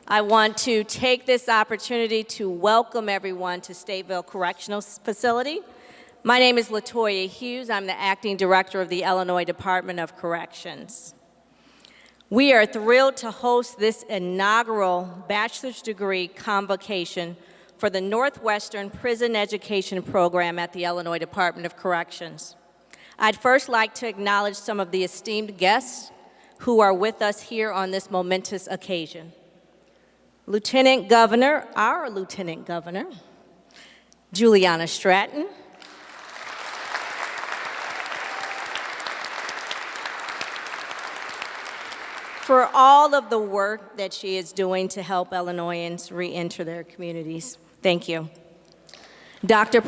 I want to take this opportunity to welcome everyone to Stateville Correctional Facility. My name is LaToya Hughes. I'm the Acting Director of the Illinois Department of Corrections. We are thrilled to host this inaugural bachelor's degree convocation for the Northwestern Prison Education Program at the Illinois Department of Corrections. I'd first like to acknowledge some of the esteemed guests who are with us here on this momentous occasion. Our Lieutenant Governor, Juliana Stratton. For all of the work that she is doing to help Illinoisans re-enter their communities. Thank you. Dr.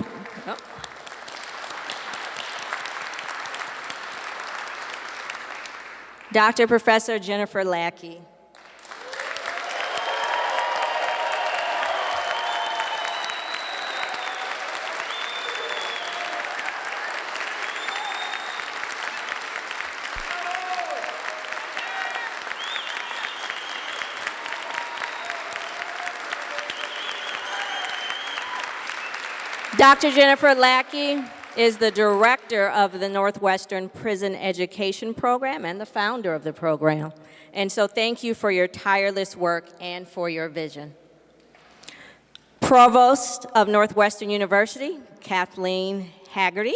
Professor Jennifer Lackey. Dr. Jennifer Lackey is the director of the Northwestern Prison Education Program and the founder of the program. And so thank you for your tireless work and for your vision. Provost of Northwestern University, Kathleen Haggerty.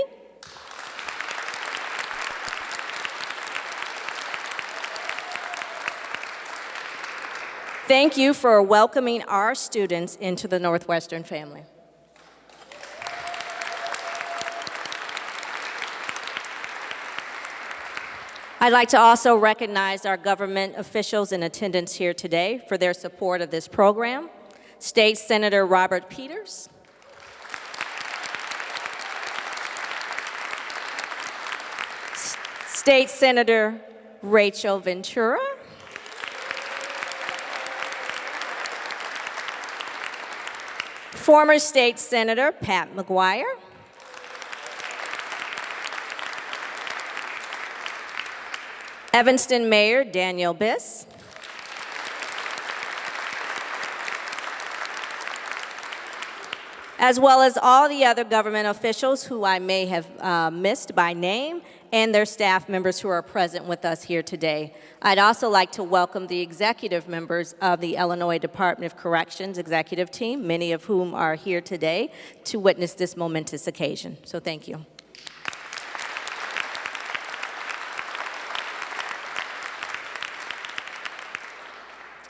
Thank you for welcoming our students into the Northwestern family. I'd like to also recognize our government officials in attendance here today for their support of this program. State Senator Robert Peters. State Senator Rachel Ventura. Former State Senator Pat McGuire. Evanston Mayor Daniel Biss. As well as all the other government officials who I may have missed by name and their staff members who are present with us here today. I'd also like to welcome the executive members of the Illinois Department of Corrections executive team, many of whom are here today to witness this momentous occasion. So thank you.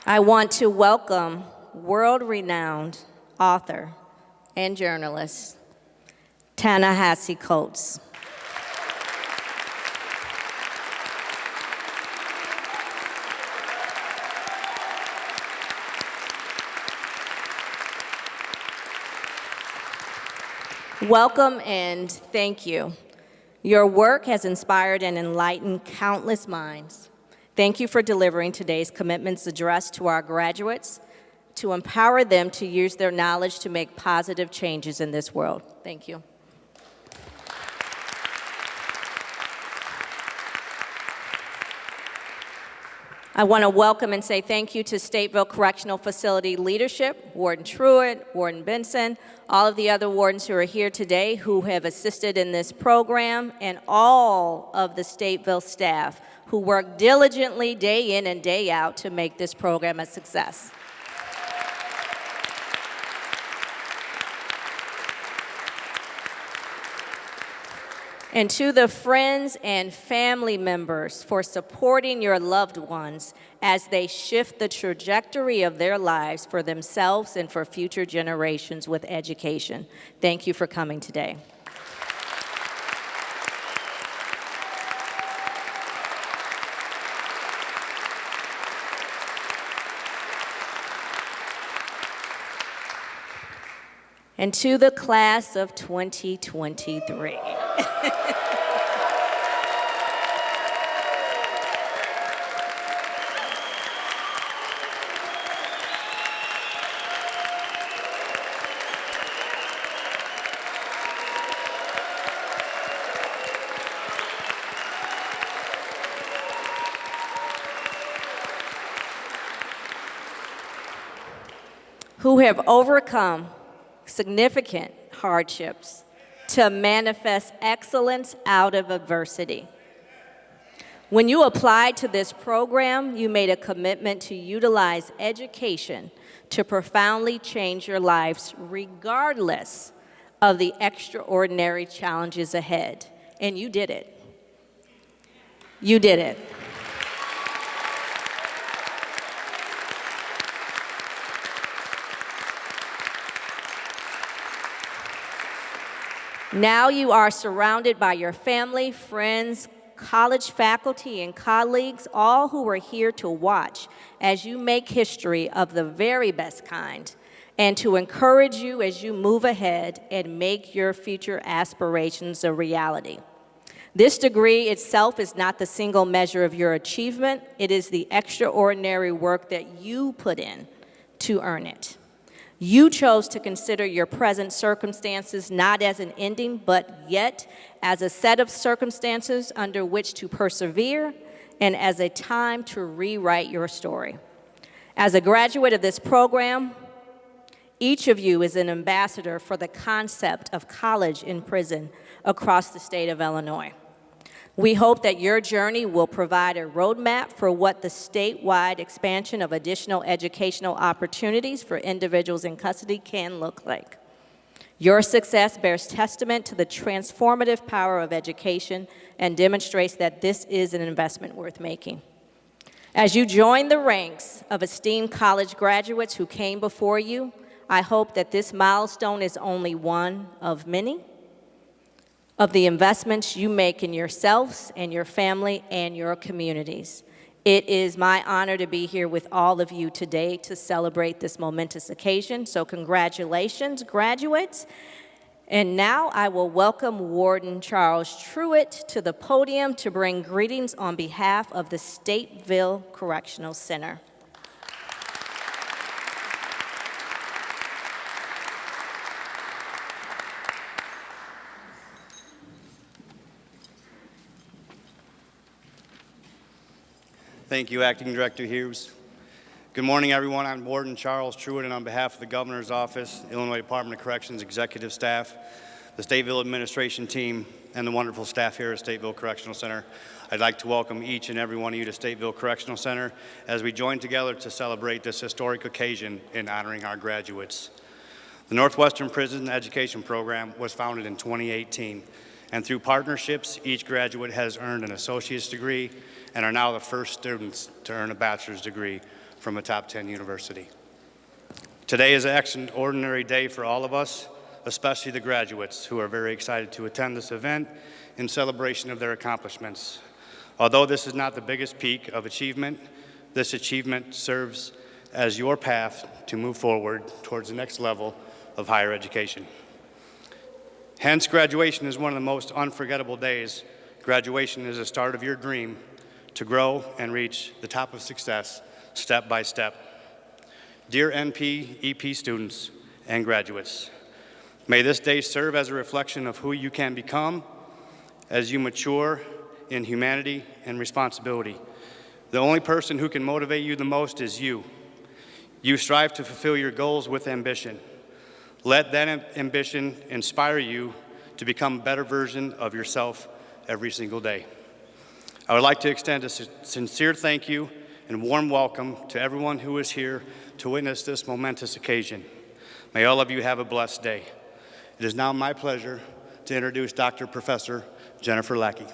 I want to welcome world-renowned author and journalist, Ta-Nehisi Coates. Welcome and thank you. Your work has inspired and enlightened countless minds. Thank you for delivering today's commitments addressed to our graduates to empower them to use their knowledge to make positive changes in this world. Thank you. I want to welcome and say thank you to Stateville Correctional Facility leadership, Warden Truitt, Warden Benson, all of the other wardens who are here today who have assisted in this program, and all of the Stateville staff who work diligently day in and day out to make this program a success. And to the friends and family members for supporting your loved ones as they shift the trajectory of their lives for themselves and for future generations with education. Thank you for coming today. And to the class of 2023. who have overcome significant hardships to manifest excellence out of adversity. When you applied to this program, you made a commitment to utilize education to profoundly change your lives regardless of the extraordinary challenges ahead. And you did it. You did it. Now you are surrounded by your family, friends, college faculty, and colleagues, all who are here to watch as you make history of the very best kind and to encourage you as you move ahead and make your future aspirations a reality. This degree itself is not the single measure of your achievement. It is the extraordinary work that you put in to earn it. You chose to consider your present circumstances not as an ending, but yet as a set of circumstances under which to persevere and as a time to rewrite your story. As a graduate of this program, each of you is an ambassador for the concept of college in prison across the state of Illinois. We hope that your journey will provide a roadmap for what the statewide expansion of additional educational opportunities for individuals in custody can look like. Your success bears testament to the transformative power of education and demonstrates that this is an investment worth making. As you join the ranks of esteemed college graduates who came before you, I hope that this milestone is only one of many of the investments you make in yourselves and your family and your communities. It is my honor to be here with all of you today to celebrate this momentous occasion, so congratulations, graduates. And now I will welcome Warden Charles Truitt to the podium to bring greetings on behalf of the Stateville Correctional Center. Thank you, Acting Director Hughes. Good morning, everyone. I'm Warden Charles Truitt, and on behalf of the Governor's Office, Illinois Department of Corrections executive staff, the Stateville administration team, and the wonderful staff here at Stateville Correctional Center, I'd like to welcome each and every one of you to Stateville Correctional Center as we join together to celebrate this historic occasion in honoring our graduates. The Northwestern Prison Education Program was founded in 2018, and through partnerships, each graduate has earned an associate's degree and are now the first students to earn a bachelor's degree from a top 10 university. Today is an extraordinary day for all of us, especially the graduates who are very excited to attend this event in celebration of their accomplishments. Although this is not the biggest peak of achievement, this achievement serves as your path to move forward towards the next level of higher education. Hence, graduation is one of the most unforgettable days. Graduation is the start of your dream to grow and reach the top of success step by step. Dear NPEP students and graduates, may this day serve as a reflection of who you can become as you mature in humanity and responsibility. The only person who can motivate you the most is you. You strive to fulfill your goals with ambition. Let that ambition inspire you to become a better version of yourself every single day. I would like to extend a sincere thank you and warm welcome to everyone who is here to witness this momentous occasion. May all of you have a blessed day. It is now my pleasure to introduce Dr. Professor Jennifer Lackey.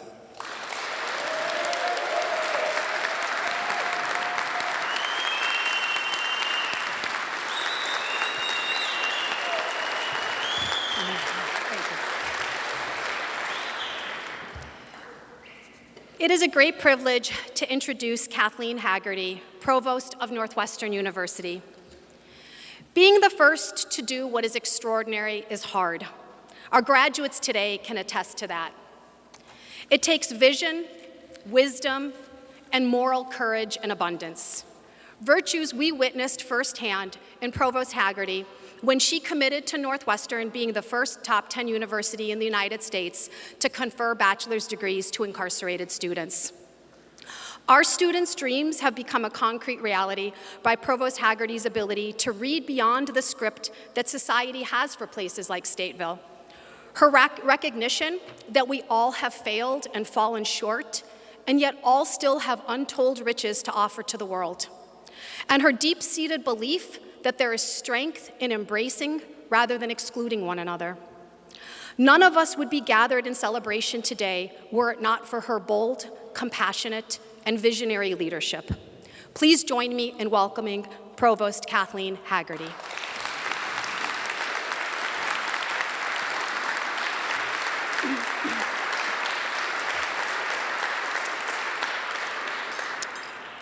It is a great privilege to introduce Kathleen Haggerty, Provost of Northwestern University. Being the first to do what is extraordinary is hard. Our graduates today can attest to that. It takes vision, wisdom, and moral courage and abundance. Virtues we witnessed firsthand in Provost Haggerty when she committed to Northwestern being the first top 10 university in the United States to confer bachelor's degrees to incarcerated students. Our students' dreams have become a concrete reality by Provost Haggerty's ability to read beyond the script that society has for places like Stateville. Her recognition that we all have failed and fallen short, and yet all still have untold riches to offer to the world. And her deep-seated belief that there is strength in embracing rather than excluding one another. None of us would be gathered in celebration today were it not for her bold, compassionate, and visionary leadership. Please join me in welcoming Provost Kathleen Haggerty.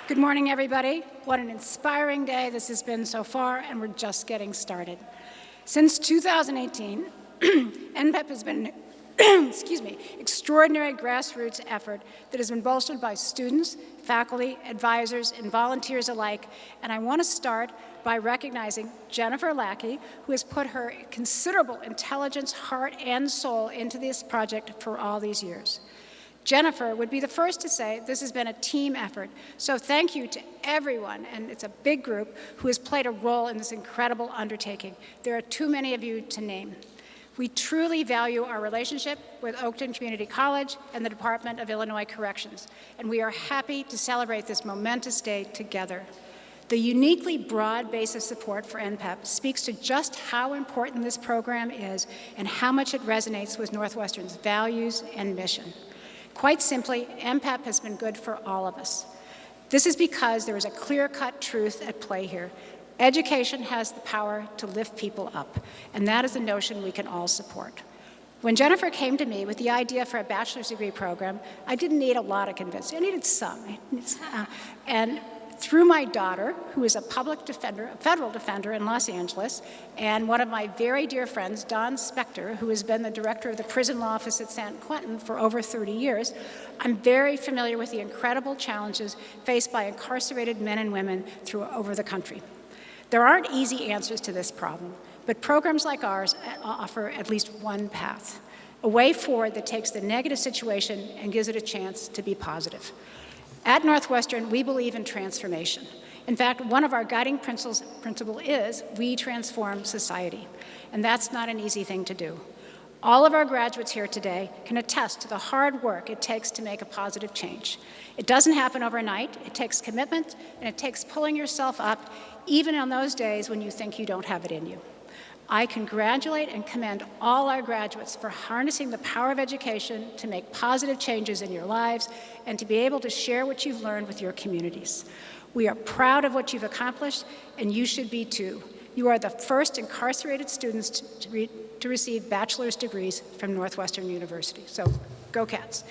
Good morning, everybody. What an inspiring day this has been so far, and we're just getting started. Since 2018, NPEP has been extraordinary grassroots effort that has been bolstered by students, faculty, advisors, and volunteers alike. And I want to start by recognizing Jennifer Lackey, who has put her considerable intelligence, heart, and soul into this project for all these years. Jennifer would be the first to say this has been a team effort. So thank you to everyone, and it's a big group, who has played a role in this incredible undertaking. There are too many of you to name. We truly value our relationship with Oakton Community College and the Department of Illinois Corrections, and we are happy to celebrate this momentous day together. The uniquely broad base of support for NPEP speaks to just how important this program is and how much it resonates with Northwestern's values and mission. Quite simply, NPEP has been good for all of us. This is because there is a clear-cut truth at play here. Education has the power to lift people up, and that is a notion we can all support. When Jennifer came to me with the idea for a bachelor's degree program, I didn't need a lot of convincing. I needed some. And through my daughter, who is a public defender, a federal defender in Los Angeles, and one of my very dear friends, Don Spector, who has been the director of the prison law office at San Quentin for over 30 years, I'm very familiar with the incredible challenges faced by incarcerated men and women over the country. There aren't easy answers to this problem, but programs like ours offer at least one path, a way forward that takes the negative situation and gives it a chance to be positive. At Northwestern, we believe in transformation. In fact, one of our guiding principles is we transform society, and that's not an easy thing to do. All of our graduates here today can attest to the hard work it takes to make a positive change. It doesn't happen overnight. It takes commitment, and it takes pulling yourself up, even on those days when you think you don't have it in you. I congratulate and commend all our graduates for harnessing the power of education to make positive changes in your lives and to be able to share what you've learned with your communities. We are proud of what you've accomplished, and you should be too. You are the first incarcerated students to receive bachelor's degrees from Northwestern University. So, go Cats.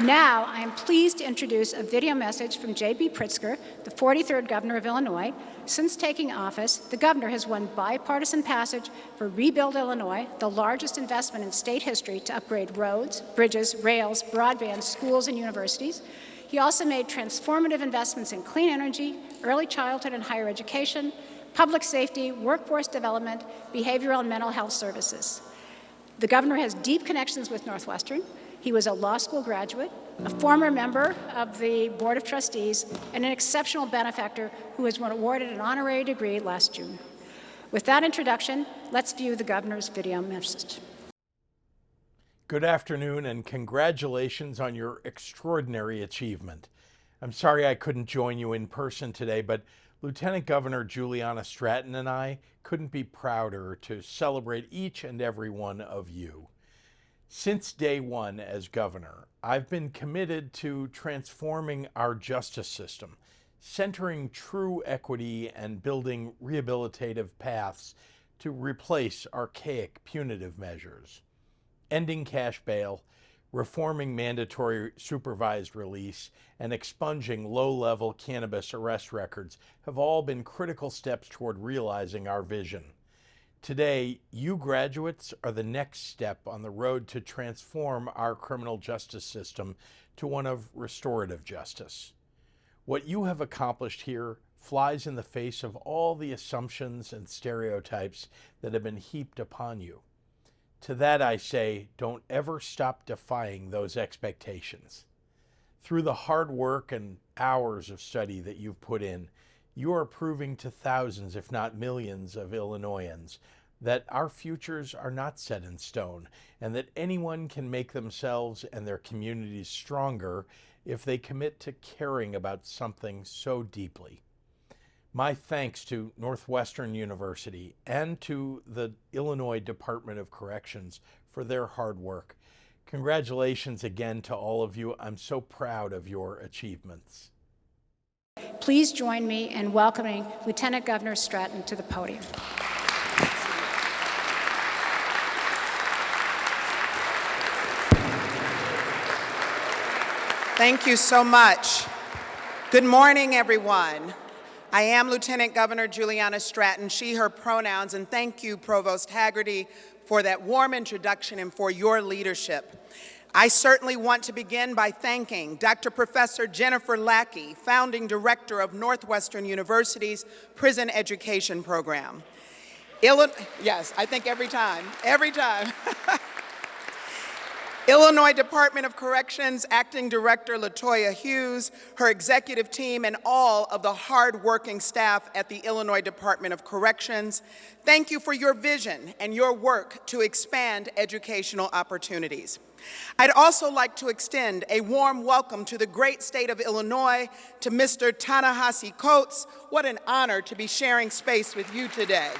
Now, I am pleased to introduce a video message from J.B. Pritzker, the 43rd governor of Illinois. Since taking office, the governor has won bipartisan passage for Rebuild Illinois, the largest investment in state history to upgrade roads, bridges, rails, broadband, schools, and universities. He also made transformative investments in clean energy, early childhood and higher education, public safety, workforce development, behavioral and mental health services. The governor has deep connections with Northwestern. He was a law school graduate, a former member of the Board of Trustees, and an exceptional benefactor who was awarded an honorary degree last June. With that introduction, let's view the governor's video message. Good afternoon, and congratulations on your extraordinary achievement. I'm sorry I couldn't join you in person today, but Lieutenant Governor Juliana Stratton and I couldn't be prouder to celebrate each and every one of you. Since day one as governor, I've been committed to transforming our justice system, centering true equity and building rehabilitative paths to replace archaic punitive measures. Ending cash bail, reforming mandatory supervised release, and expunging low-level cannabis arrest records have all been critical steps toward realizing our vision. Today, you graduates are the next step on the road to transform our criminal justice system to one of restorative justice. What you have accomplished here flies in the face of all the assumptions and stereotypes that have been heaped upon you. To that I say, don't ever stop defying those expectations. Through the hard work and hours of study that you've put in, you are proving to thousands, if not millions, of Illinoisans that our futures are not set in stone and that anyone can make themselves and their communities stronger if they commit to caring about something so deeply. My thanks to Northwestern University and to the Illinois Department of Corrections for their hard work. Congratulations again to all of you. I'm so proud of your achievements. Please join me in welcoming Lieutenant Governor Stratton to the podium. Thank you so much. Good morning, everyone. I am Lieutenant Governor Juliana Stratton, she, her pronouns, and thank you, Provost Haggerty, for that warm introduction and for your leadership. I certainly want to begin by thanking Dr. Professor Jennifer Lackey, founding director of Northwestern University's Prison Education Program. Yes, I think every time. Illinois Department of Corrections Acting Director Latoya Hughes, her executive team, and all of the hard-working staff at the Illinois Department of Corrections, thank you for your vision and your work to expand educational opportunities. I'd also like to extend a warm welcome to the great state of Illinois, to Mr. Ta-Nehisi Coates. What an honor to be sharing space with you today.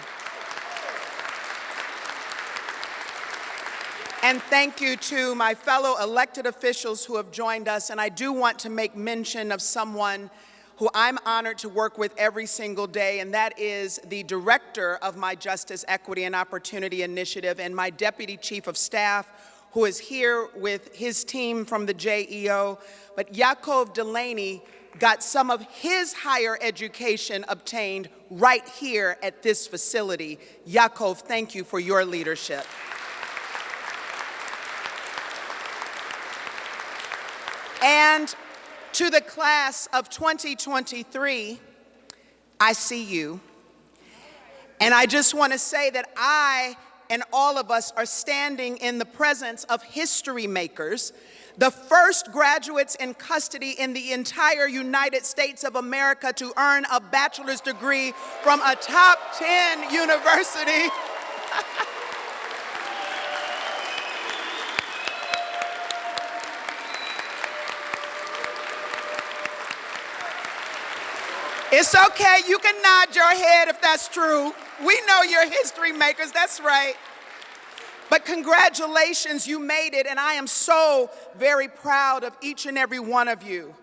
And thank you to my fellow elected officials who have joined us. And I do want to make mention of someone who I'm honored to work with every single day, and that is the director of my Justice, Equity, and Opportunity Initiative and my Deputy Chief of Staff, who is here with his team from the JEO. But Yaakov Delaney got some of his higher education obtained right here at this facility. Yaakov, thank you for your leadership. And to the class of 2023, I see you. And I just want to say that I and all of us are standing in the presence of history makers, the first graduates in custody in the entire United States of America to earn a bachelor's degree from a top 10 university. It's okay, you can nod your head if that's true. We know you're history makers, that's right. But congratulations, you made it, and I am so very proud of each and every one of you.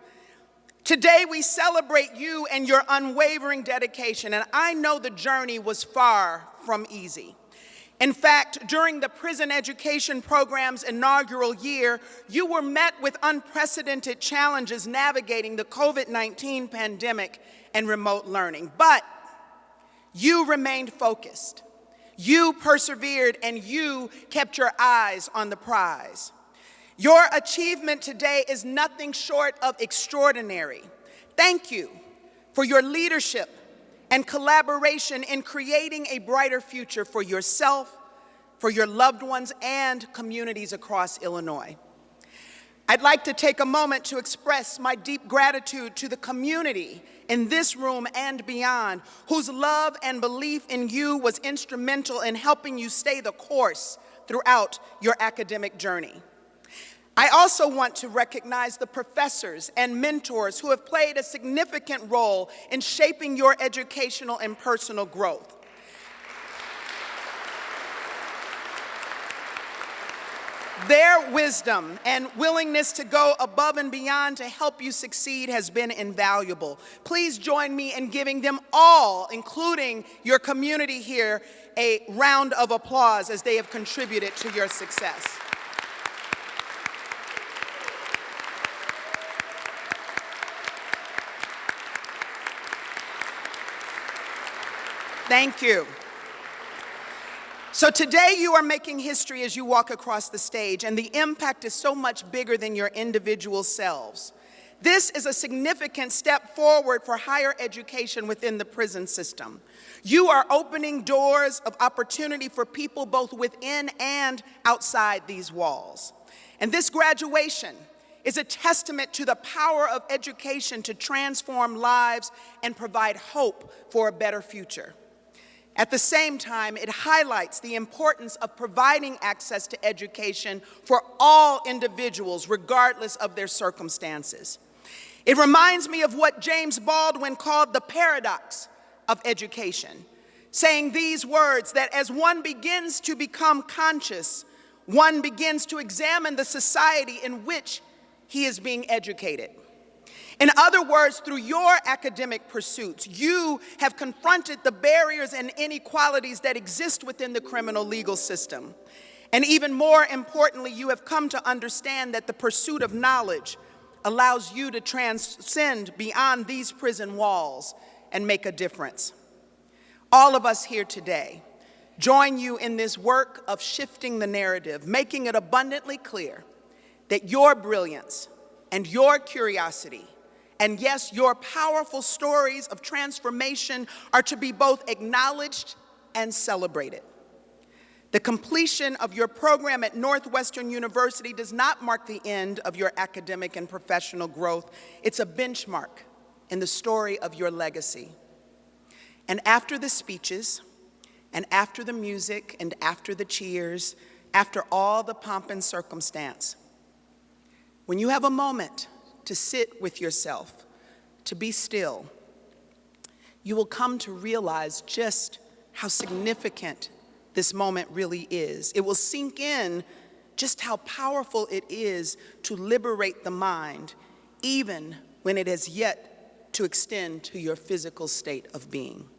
Today we celebrate you and your unwavering dedication, and I know the journey was far from easy. In fact, during the Prison Education Program's inaugural year, you were met with unprecedented challenges navigating the COVID-19 pandemic and remote learning. But you remained focused, you persevered, and you kept your eyes on the prize. Your achievement today is nothing short of extraordinary. Thank you for your leadership and collaboration in creating a brighter future for yourself, for your loved ones, and communities across Illinois. I'd like to take a moment to express my deep gratitude to the community in this room and beyond, whose love and belief in you was instrumental in helping you stay the course throughout your academic journey. I also want to recognize the professors and mentors who have played a significant role in shaping your educational and personal growth. Their wisdom and willingness to go above and beyond to help you succeed has been invaluable. Please join me in giving them all, including your community here, a round of applause as they have contributed to your success. Thank you. So today you are making history as you walk across the stage, and the impact is so much bigger than your individual selves. This is a significant step forward for higher education within the prison system. You are opening doors of opportunity for people both within and outside these walls. And this graduation is a testament to the power of education to transform lives and provide hope for a better future. At the same time, it highlights the importance of providing access to education for all individuals, regardless of their circumstances. It reminds me of what James Baldwin called the paradox of education, saying these words, that as one begins to become conscious, one begins to examine the society in which he is being educated. In other words, through your academic pursuits, you have confronted the barriers and inequalities that exist within the criminal legal system. And even more importantly, you have come to understand that the pursuit of knowledge allows you to transcend beyond these prison walls and make a difference. All of us here today join you in this work of shifting the narrative, making it abundantly clear that your brilliance and your curiosity, and yes, your powerful stories of transformation are to be both acknowledged and celebrated. The completion of your program at Northwestern University does not mark the end of your academic and professional growth. It's a benchmark in the story of your legacy. And after the speeches, and after the music, and after the cheers, after all the pomp and circumstance, when you have a moment to sit with yourself, to be still, you will come to realize just how significant this moment really is. It will sink in just how powerful it is to liberate the mind, even when it has yet to extend to your physical state of being.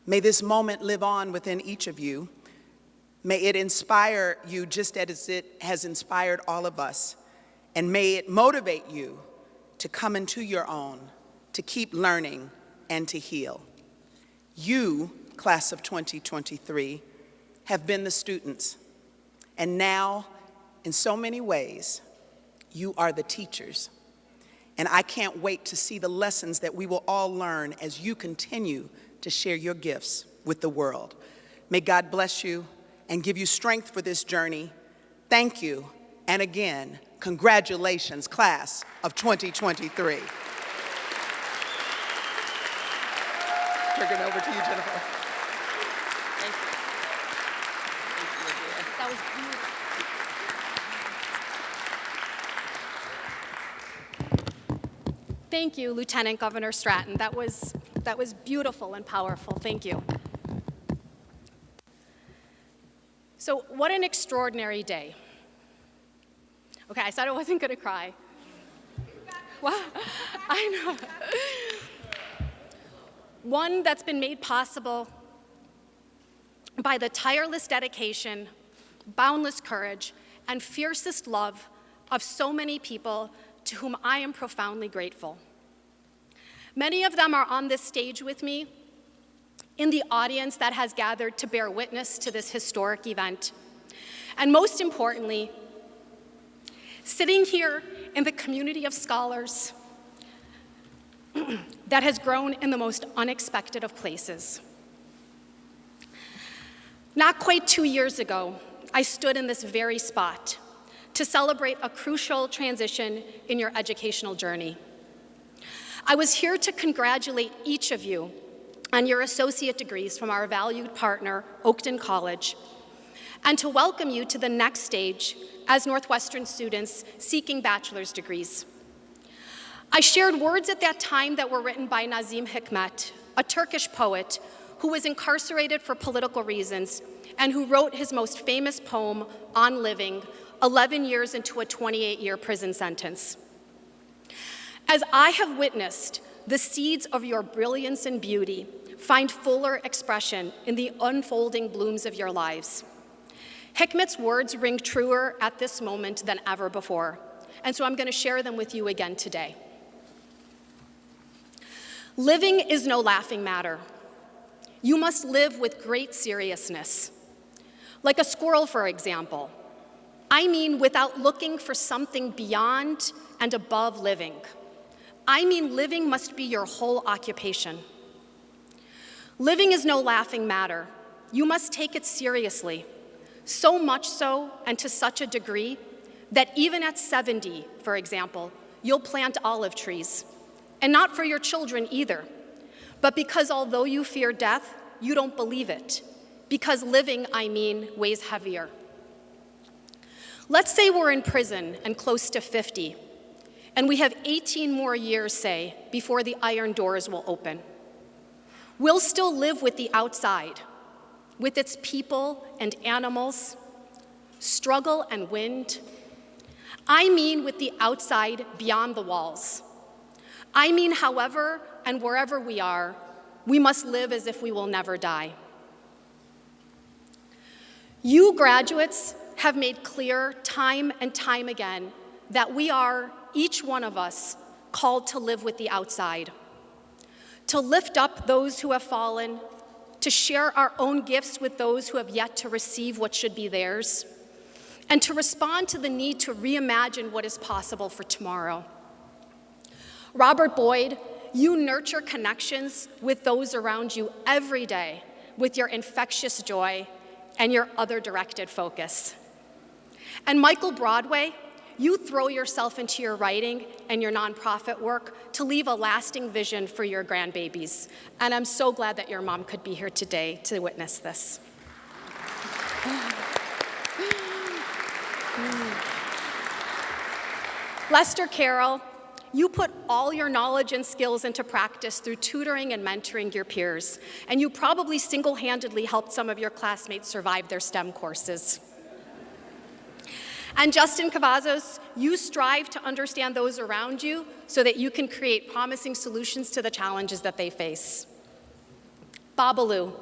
May this moment live on within each of you. May it inspire you just as it has inspired all of us. And may it motivate you to come into your own, to keep learning, and to heal. You, class of 2023, have been the students. And now, in so many ways, you are the teachers. And I can't wait to see the lessons that we will all learn as you continue to share your gifts with the world. May God bless you and give you strength for this journey. Thank you, and again, congratulations, class of 2023. Turn it over to you, Jennifer. Thank you. That was beautiful. Thank you, Lieutenant Governor Stratton. That was beautiful and powerful. Thank you. So, what an extraordinary day. Okay, I said I wasn't going to cry. Wow, I know. One that's been made possible by the tireless dedication, boundless courage, and fiercest love of so many people to whom I am profoundly grateful. Many of them are on this stage with me, in the audience that has gathered to bear witness to this historic event. And most importantly, sitting here in the community of scholars that has grown in the most unexpected of places. Not quite 2 years ago, I stood in this very spot to celebrate a crucial transition in your educational journey. I was here to congratulate each of you on your associate degrees from our valued partner, Oakton College, and to welcome you to the next stage as Northwestern students seeking bachelor's degrees. I shared words at that time that were written by Nazim Hikmet, a Turkish poet who was incarcerated for political reasons and who wrote his most famous poem, On Living, 11 years into a 28-year prison sentence. As I have witnessed the seeds of your brilliance and beauty find fuller expression in the unfolding blooms of your lives, Hikmet's words ring truer at this moment than ever before, and so I'm going to share them with you again today. Living is no laughing matter. You must live with great seriousness. Like a squirrel, for example. I mean without looking for something beyond and above living. I mean living must be your whole occupation. Living is no laughing matter. You must take it seriously, so much so and to such a degree that even at 70, for example, you'll plant olive trees. And not for your children either, but because although you fear death, you don't believe it. Because living, I mean, weighs heavier. Let's say we're in prison and close to 50, and we have 18 more years, say, before the iron doors will open. We'll still live with the outside, with its people and animals, struggle and wind. I mean with the outside beyond the walls. I mean, however and wherever we are, we must live as if we will never die. You graduates have made clear time and time again that we are, each one of us, called to live with the outside, to lift up those who have fallen, to share our own gifts with those who have yet to receive what should be theirs, and to respond to the need to reimagine what is possible for tomorrow. Robert Boyd, you nurture connections with those around you every day with your infectious joy and your other-directed focus. And Michael Broadway, you throw yourself into your writing and your nonprofit work to leave a lasting vision for your grandbabies. And I'm so glad that your mom could be here today to witness this. Lester Carroll, you put all your knowledge and skills into practice through tutoring and mentoring your peers, and you probably single-handedly helped some of your classmates survive their STEM courses. And Justin Cavazos, you strive to understand those around you so that you can create promising solutions to the challenges that they face. Babalu,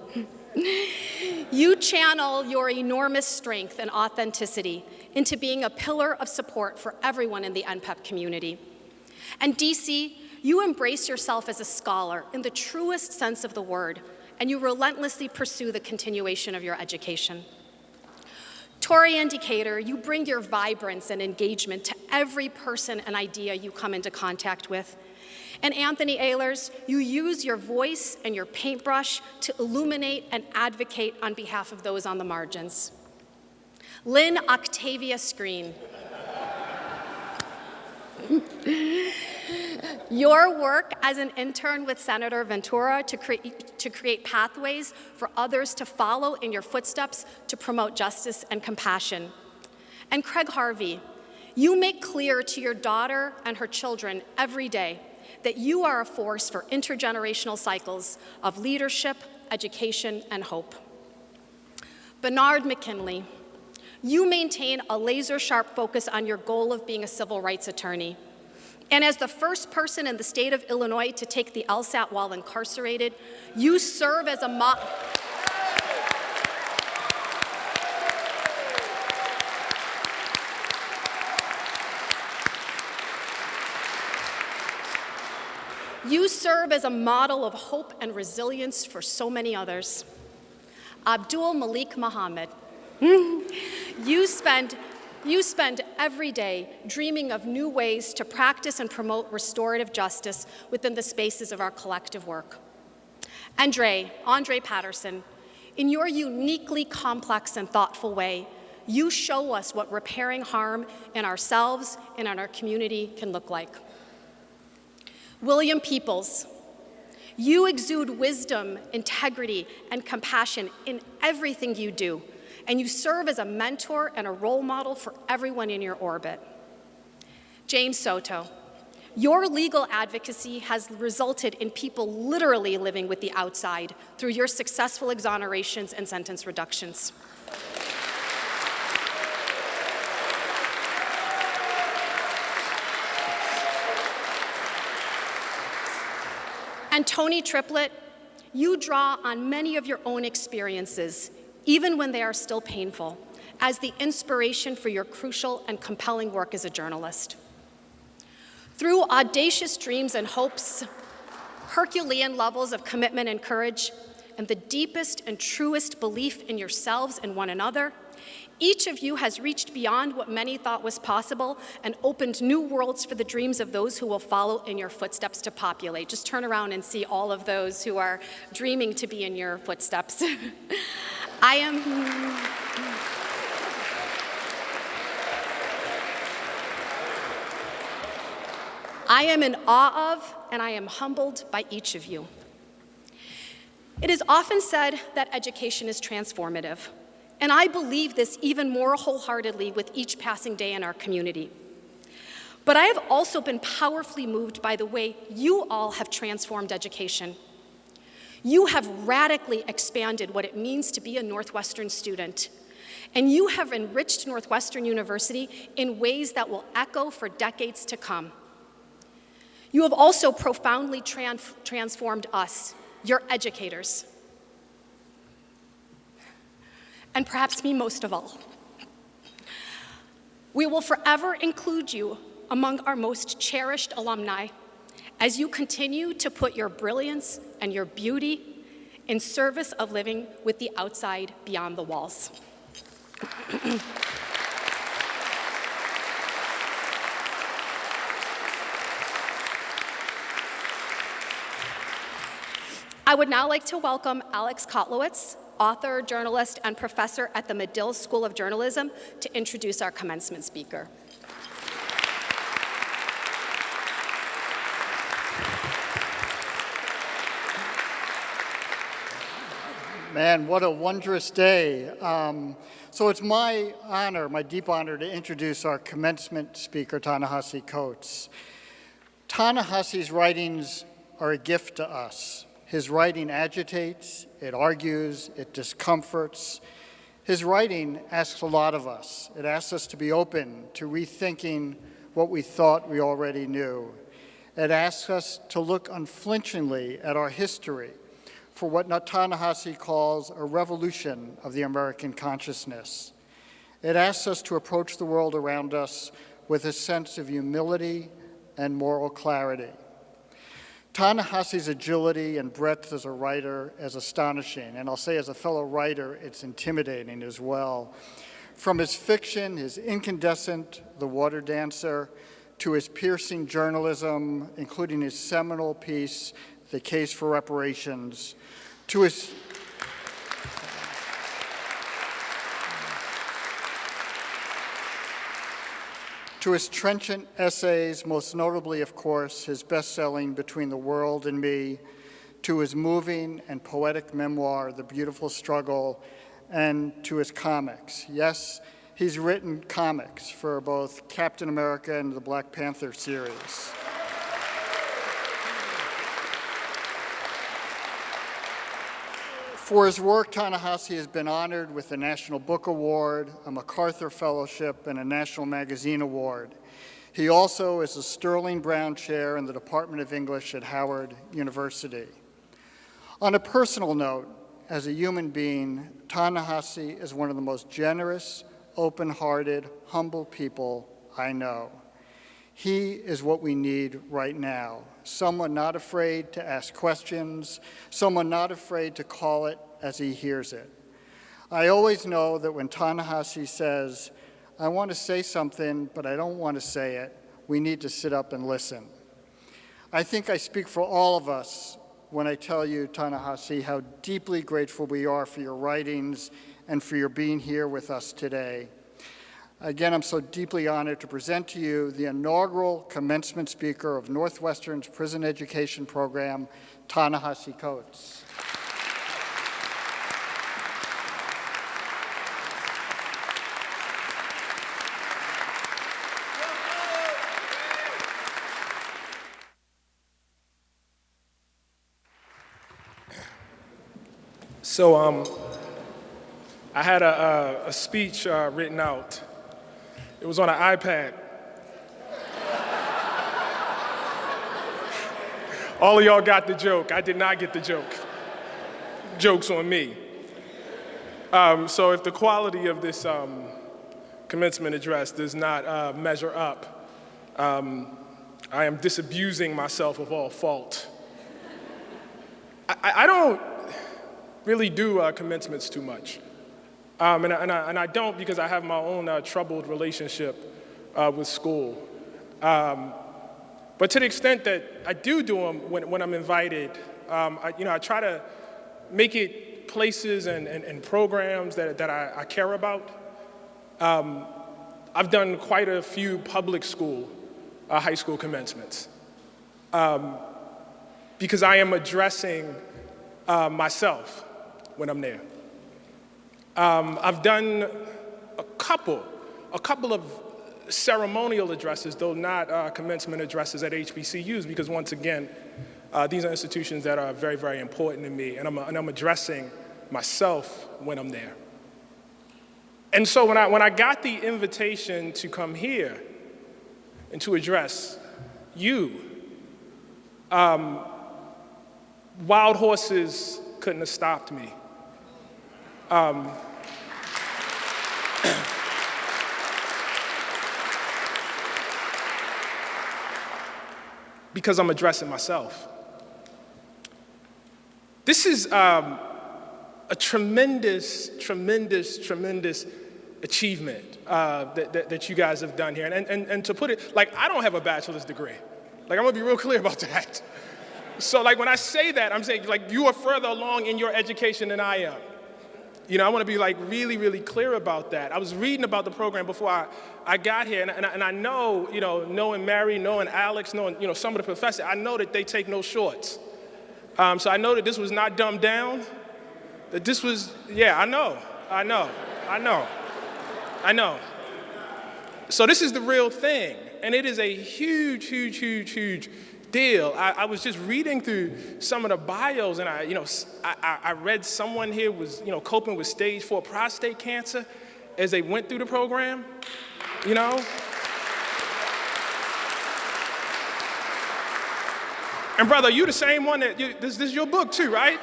you channel your enormous strength and authenticity into being a pillar of support for everyone in the NPEP community. And DC, you embrace yourself as a scholar in the truest sense of the word, and you relentlessly pursue the continuation of your education. Tori and Decatur, you bring your vibrance and engagement to every person and idea you come into contact with. And Anthony Ehlers, you use your voice and your paintbrush to illuminate and advocate on behalf of those on the margins. Lynn Octavia Screen, your work as an intern with Senator Ventura to create pathways for others to follow in your footsteps to promote justice and compassion. And Craig Harvey, you make clear to your daughter and her children every day that you are a force for intergenerational cycles of leadership, education, and hope. Bernard McKinley, you maintain a laser-sharp focus on your goal of being a civil rights attorney. And as the first person in the state of Illinois to take the LSAT while incarcerated, you serve as a model. You serve as a model of hope and resilience for so many others. Abdul Malik Muhammad, you spend every day dreaming of new ways to practice and promote restorative justice within the spaces of our collective work. Andre Patterson, in your uniquely complex and thoughtful way, you show us what repairing harm in ourselves and in our community can look like. William Peoples, you exude wisdom, integrity, and compassion in everything you do, and you serve as a mentor and a role model for everyone in your orbit. James Soto, your legal advocacy has resulted in people literally living with the outside through your successful exonerations and sentence reductions. And Tony Triplett, you draw on many of your own experiences, even when they are still painful, as the inspiration for your crucial and compelling work as a journalist. Through audacious dreams and hopes, Herculean levels of commitment and courage, and the deepest and truest belief in yourselves and one another, Each of you has reached beyond what many thought was possible and opened new worlds for the dreams of those who will follow in your footsteps to populate. Just turn around and see all of those who are dreaming to be in your footsteps. I am in awe of and I am humbled by each of you. It is often said that education is transformative, and I believe this even more wholeheartedly with each passing day in our community. But I have also been powerfully moved by the way you all have transformed education. You have radically expanded what it means to be a Northwestern student, and you have enriched Northwestern University in ways that will echo for decades to come. You have also profoundly transformed us, your educators, and perhaps me most of all. We will forever include you among our most cherished alumni as you continue to put your brilliance and your beauty in service of living with the outside beyond the walls. I would now like to welcome Alex Kotlowitz, author, journalist, and professor at the Medill School of Journalism, to introduce our commencement speaker. Man, what a wondrous day. So it's my honor, my deep honor, to introduce our commencement speaker, Ta-Nehisi Coates. Ta-Nehisi's writings are a gift to us. His writing agitates, it argues, it discomforts. His writing asks a lot of us. It asks us to be open to rethinking what we thought we already knew. It asks us to look unflinchingly at our history for what Ta-Nehisi calls a revolution of the American consciousness. It asks us to approach the world around us with a sense of humility and moral clarity. Ta-Nehisi's agility and breadth as a writer is astonishing, and I'll say as a fellow writer, it's intimidating as well. From his fiction, his incandescent The Water Dancer, to his piercing journalism, including his seminal piece, The Case for Reparations, to his trenchant essays, most notably, of course, his best-selling Between the World and Me, to his moving and poetic memoir, The Beautiful Struggle, and to his comics. Yes, he's written comics for both Captain America and the Black Panther series. For his work, Ta-Nehisi has been honored with the National Book Award, a MacArthur Fellowship, and a National Magazine Award. He also is a Sterling Brown Chair in the Department of English at Howard University. On a personal note, as a human being, Ta-Nehisi is one of the most generous, open-hearted, humble people I know. He is what we need right now. Someone not afraid to ask questions, someone not afraid to call it as he hears it. I always know that when Ta-Nehisi says, I want to say something, but I don't want to say it, we need to sit up and listen. I think I speak for all of us when I tell you, Ta-Nehisi, how deeply grateful we are for your writings and for your being here with us today. Again, I'm so deeply honored to present to you the inaugural commencement speaker of Northwestern's Prison Education Program, Ta-Nehisi Coates. So I had a speech written out. It was on an iPad. All of y'all got the joke. I did not get the joke. Joke's on me. So if the quality of this commencement address does not measure up, I am disabusing myself of all fault. I don't really do commencements too much. And I don't because I have my own troubled relationship with school. But to the extent that I do them when I'm invited, I try to make it places and programs that I care about. I've done quite a few public school, high school commencements because I am addressing myself when I'm there. I've done a couple of ceremonial addresses, though not commencement addresses at HBCUs, because once again, these are institutions that are very, very important to me, and I'm addressing myself when I'm there. And so when I got the invitation to come here and to address you, wild horses couldn't have stopped me. Because I'm addressing myself. This is a tremendous, tremendous, tremendous achievement that you guys have done here. And to put it, like, I don't have a bachelor's degree. Like, I'm gonna be real clear about that. So, like, when I say that, I'm saying, like, you are further along in your education than I am. You know, I want to be like really, really clear about that. I was reading about the program before I got here, and I know, knowing Mary, knowing Alex, knowing, some of the professors, I know that they take no shorts. So I know that this was not dumbed down, that this was, I know. So this is the real thing, and it is a huge, huge, huge, huge deal. I was just reading through some of the bios, and I read someone here was coping with stage 4 prostate cancer as they went through the program. And brother, you the same one that this is your book too, right?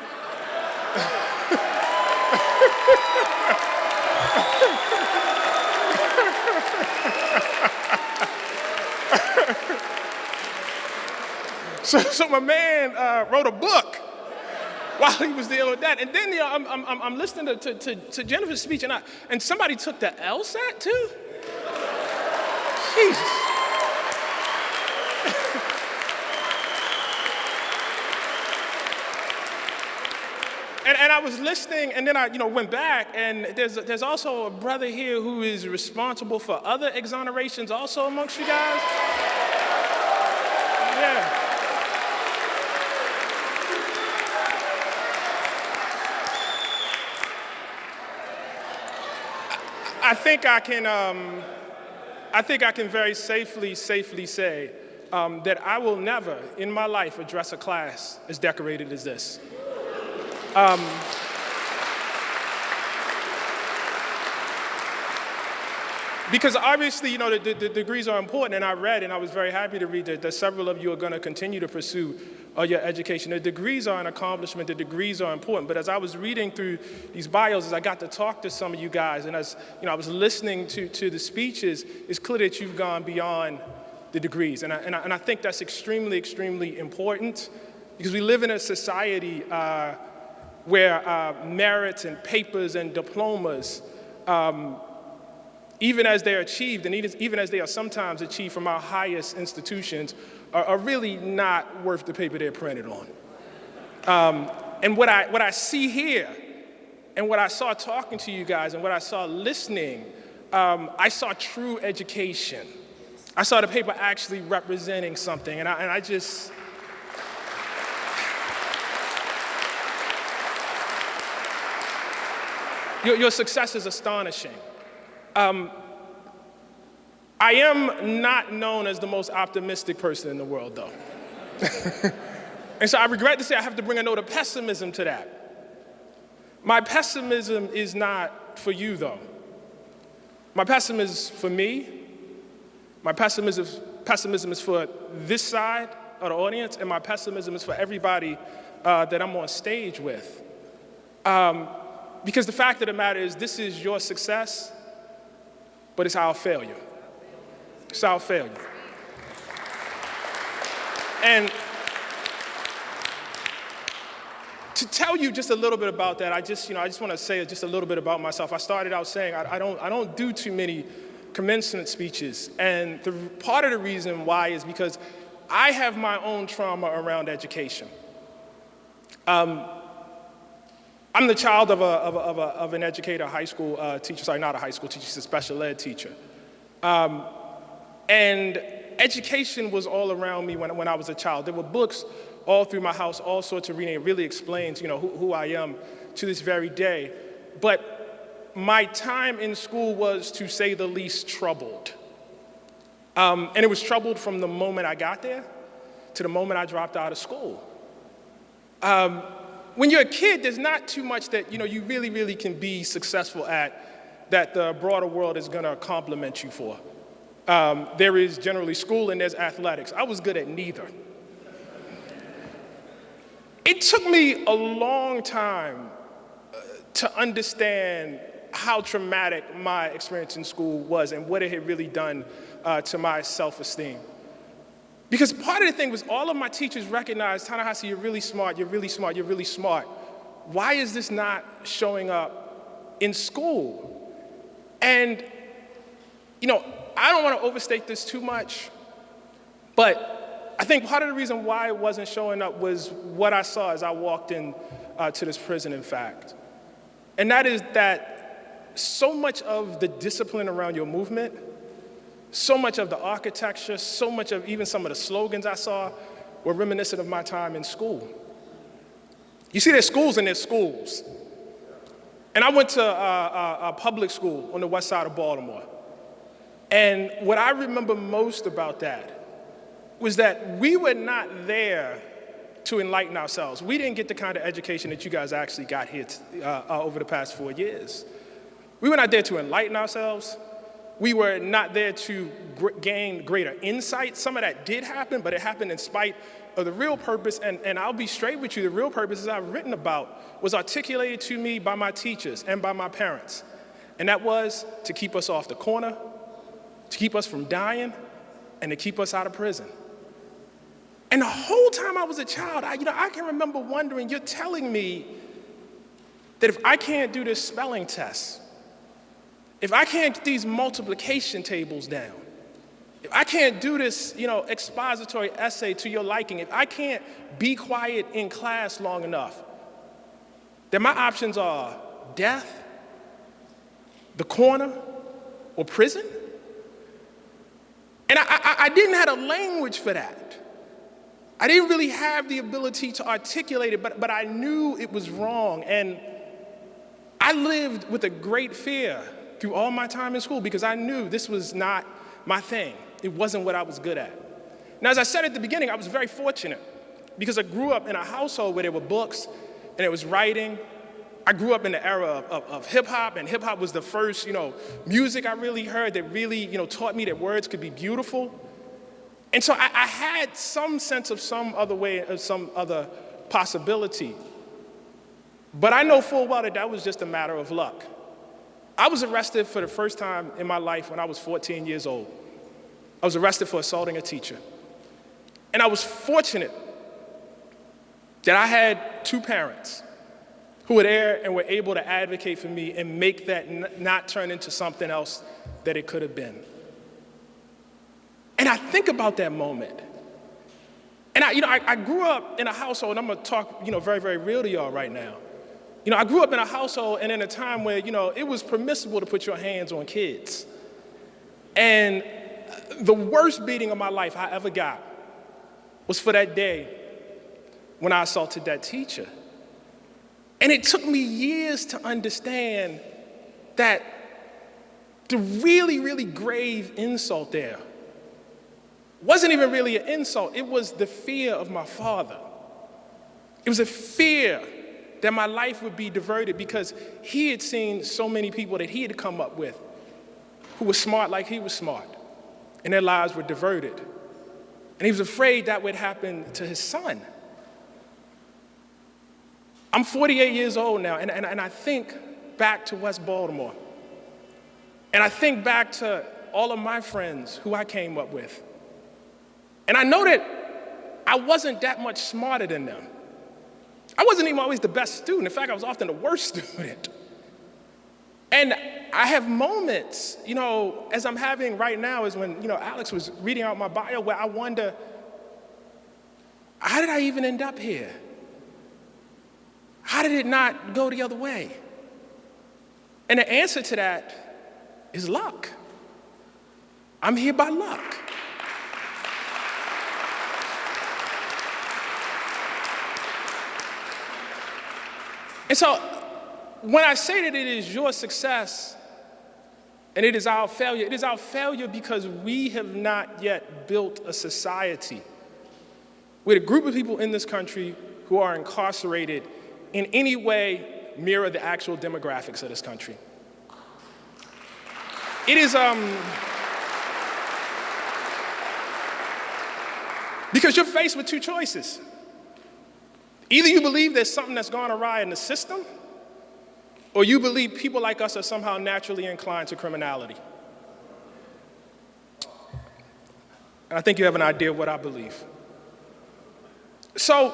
So my man wrote a book while he was dealing with that. And then I'm listening to Jennifer's speech, and somebody took the LSAT too? Jesus. And I was listening, and then I went back, and there's also a brother here who is responsible for other exonerations also amongst you guys. Yeah. I think I can very safely say that I will never in my life address a class as decorated as this. Because obviously, the degrees are important, and I read, and I was very happy to read that several of you are going to continue to pursue your education. The degrees are an accomplishment, the degrees are important, but as I was reading through these bios, as I got to talk to some of you guys, and as I was listening to the speeches, it's clear that you've gone beyond the degrees, and I think that's extremely, extremely important, because we live in a society where merits and papers and diplomas, even as they're achieved, and even as they are sometimes achieved from our highest institutions, are really not worth the paper they're printed on. And what I see here, and what I saw talking to you guys, and what I saw listening, I saw true education. I saw the paper actually representing something, and I just... Your success is astonishing. I am not known as the most optimistic person in the world, though. And so I regret to say I have to bring a note of pessimism to that. My pessimism is not for you, though. My pessimism is for me. My pessimism is for this side of the audience, and my pessimism is for everybody that I'm on stage with. Because the fact of the matter is, this is your success, but it's our failure. It's our failure. To tell you just a little bit about that, I just want to say just a little bit about myself. I started out saying I don't do too many commencement speeches, and part of the reason why is because I have my own trauma around education. I'm the child of an educator, high school teacher. Sorry, not a high school teacher, she's a special ed teacher. And education was all around me when I was a child. There were books all through my house, all sorts of reading. It really explains, who I am to this very day. But my time in school was, to say the least, troubled. And it was troubled from the moment I got there to the moment I dropped out of school. When you're a kid, there's not too much that you really, really can be successful at that the broader world is gonna compliment you for. There is generally school and there's athletics. I was good at neither. It took me a long time to understand how traumatic my experience in school was and what it had really done to my self-esteem. Because part of the thing was all of my teachers recognized, Ta-Nehisi, you're really smart, you're really smart, you're really smart. Why is this not showing up in school? And, I don't want to overstate this too much, but I think part of the reason why it wasn't showing up was what I saw as I walked in to this prison, in fact. And that is that so much of the discipline around your movement, so much of the architecture, so much of even some of the slogans I saw were reminiscent of my time in school. You see, there's schools and there's schools. And I went to a public school on the west side of Baltimore. And what I remember most about that was that we were not there to enlighten ourselves. We didn't get the kind of education that you guys actually got here over the past 4 years. We were not there to enlighten ourselves. We were not there to gain greater insight. Some of that did happen, but it happened in spite of the real purpose. And I'll be straight with you, the real purposes I've written about was articulated to me by my teachers and by my parents. And that was to keep us off the corner, to keep us from dying, and to keep us out of prison. And the whole time I was a child, I can remember wondering, you're telling me that if I can't do this spelling test, if I can't get these multiplication tables down, if I can't do this, expository essay to your liking, if I can't be quiet in class long enough, then my options are death, the corner, or prison? And I didn't have a language for that. I didn't really have the ability to articulate it, but I knew it was wrong. And I lived with a great fear through all my time in school because I knew this was not my thing. It wasn't what I was good at. Now, as I said at the beginning, I was very fortunate because I grew up in a household where there were books and there was writing. I grew up in the era of hip hop, and hip hop was the first, music I really heard that really, taught me that words could be beautiful. And so I had some sense of some other way, of some other possibility. But I know full well that was just a matter of luck. I was arrested for the first time in my life when I was 14 years old. I was arrested for assaulting a teacher. And I was fortunate that I had two parents who were there and were able to advocate for me and make that not turn into something else that it could have been. And I think about that moment. And I grew up in a household, and I'm gonna talk, very, very real to y'all right now. I grew up in a household and in a time where, it was permissible to put your hands on kids. And the worst beating of my life I ever got was for that day when I assaulted that teacher. And it took me years to understand that the really, really grave insult there wasn't even really an insult. It was the fear of my father. It was a fear that my life would be diverted because he had seen so many people that he had come up with who were smart like he was smart, and their lives were diverted. And he was afraid that would happen to his son. I'm 48 years old now, and I think back to West Baltimore. And I think back to all of my friends who I came up with. And I know that I wasn't that much smarter than them. I wasn't even always the best student. In fact, I was often the worst student. And I have moments, as I'm having right now is when, Alex was reading out my bio where I wonder, how did I even end up here? How did it not go the other way? And the answer to that is luck. I'm here by luck. And so when I say that it is your success and it is our failure because we have not yet built a society with a group of people in this country who are incarcerated in any way mirror the actual demographics of this country. It is, because you're faced with two choices. Either you believe there's something that's gone awry in the system, or you believe people like us are somehow naturally inclined to criminality. And I think you have an idea of what I believe. So,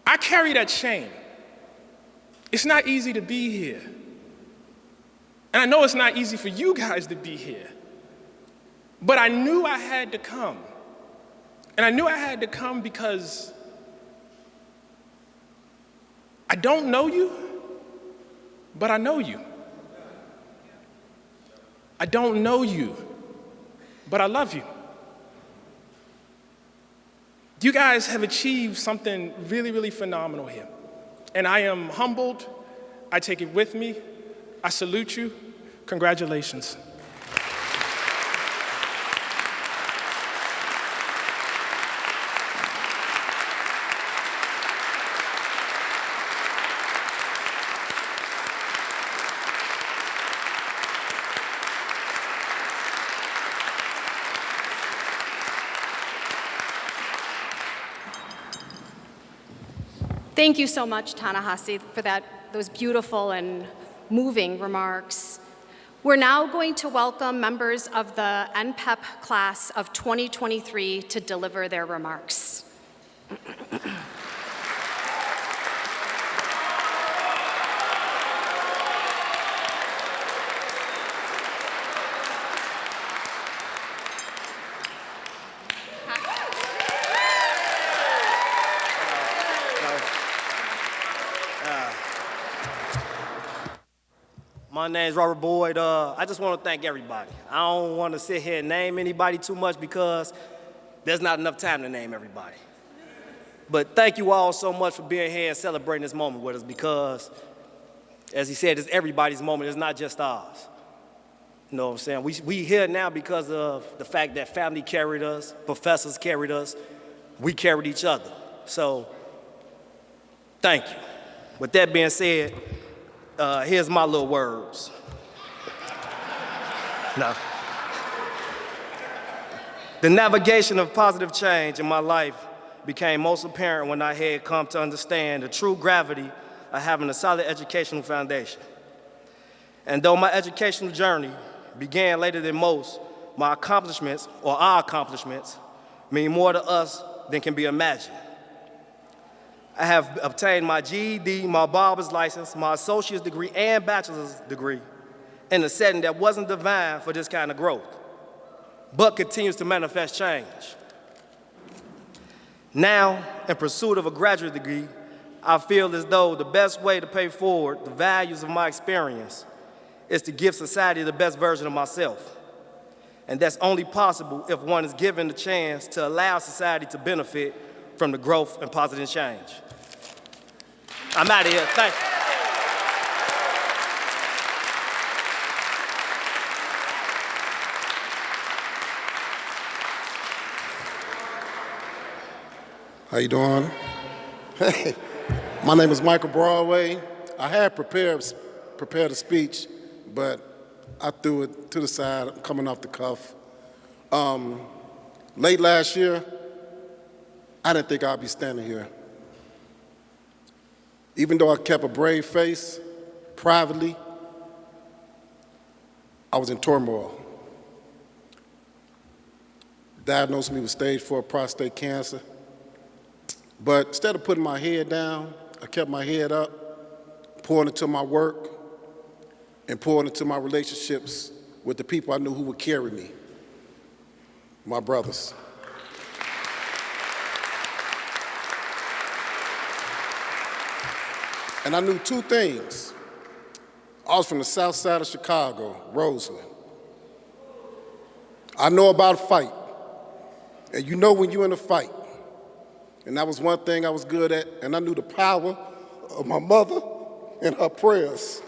I carry that shame. It's not easy to be here. And I know it's not easy for you guys to be here. But I knew I had to come. And I knew I had to come because I don't know you, but I know you. I don't know you, but I love you. You guys have achieved something really, really phenomenal here. And I am humbled. I take it with me. I salute you. Congratulations. Thank you so much, Ta-Nehisi, for those beautiful and moving remarks. We're now going to welcome members of the NPEP class of 2023 to deliver their remarks. My name's Robert Boyd. I just want to thank everybody. I don't want to sit here and name anybody too much because there's not enough time to name everybody. But thank you all so much for being here and celebrating this moment with us because, as he said, it's everybody's moment. It's not just ours. You know what I'm saying? We here now because of the fact that family carried us, professors carried us, we carried each other. So, thank you. With that being said, here's my little words. No. The navigation of positive change in my life became most apparent when I had come to understand the true gravity of having a solid educational foundation. And though my educational journey began later than most, my accomplishments, or our accomplishments, mean more to us than can be imagined. I have obtained my GED, my barber's license, my associate's degree, and bachelor's degree in a setting that wasn't designed for this kind of growth, but continues to manifest change. Now, in pursuit of a graduate degree, I feel as though the best way to pay forward the values of my experience is to give society the best version of myself. And that's only possible if one is given the chance to allow society to benefit from the growth and positive change. I'm out of here. Thank you. How you doing? Hey, my name is Michael Broadway. I had prepared a speech, but I threw it to the side. I'm coming off the cuff. Late last year, I didn't think I'd be standing here. Even though I kept a brave face, privately, I was in turmoil. Diagnosed me with stage 4 prostate cancer. But instead of putting my head down, I kept my head up, pouring into my work, and pouring into my relationships with the people I knew who would carry me, my brothers. And I knew two things. I was from the south side of Chicago, Roseland. I know about a fight, and you know when you're in a fight. And that was one thing I was good at, and I knew the power of my mother and her prayers.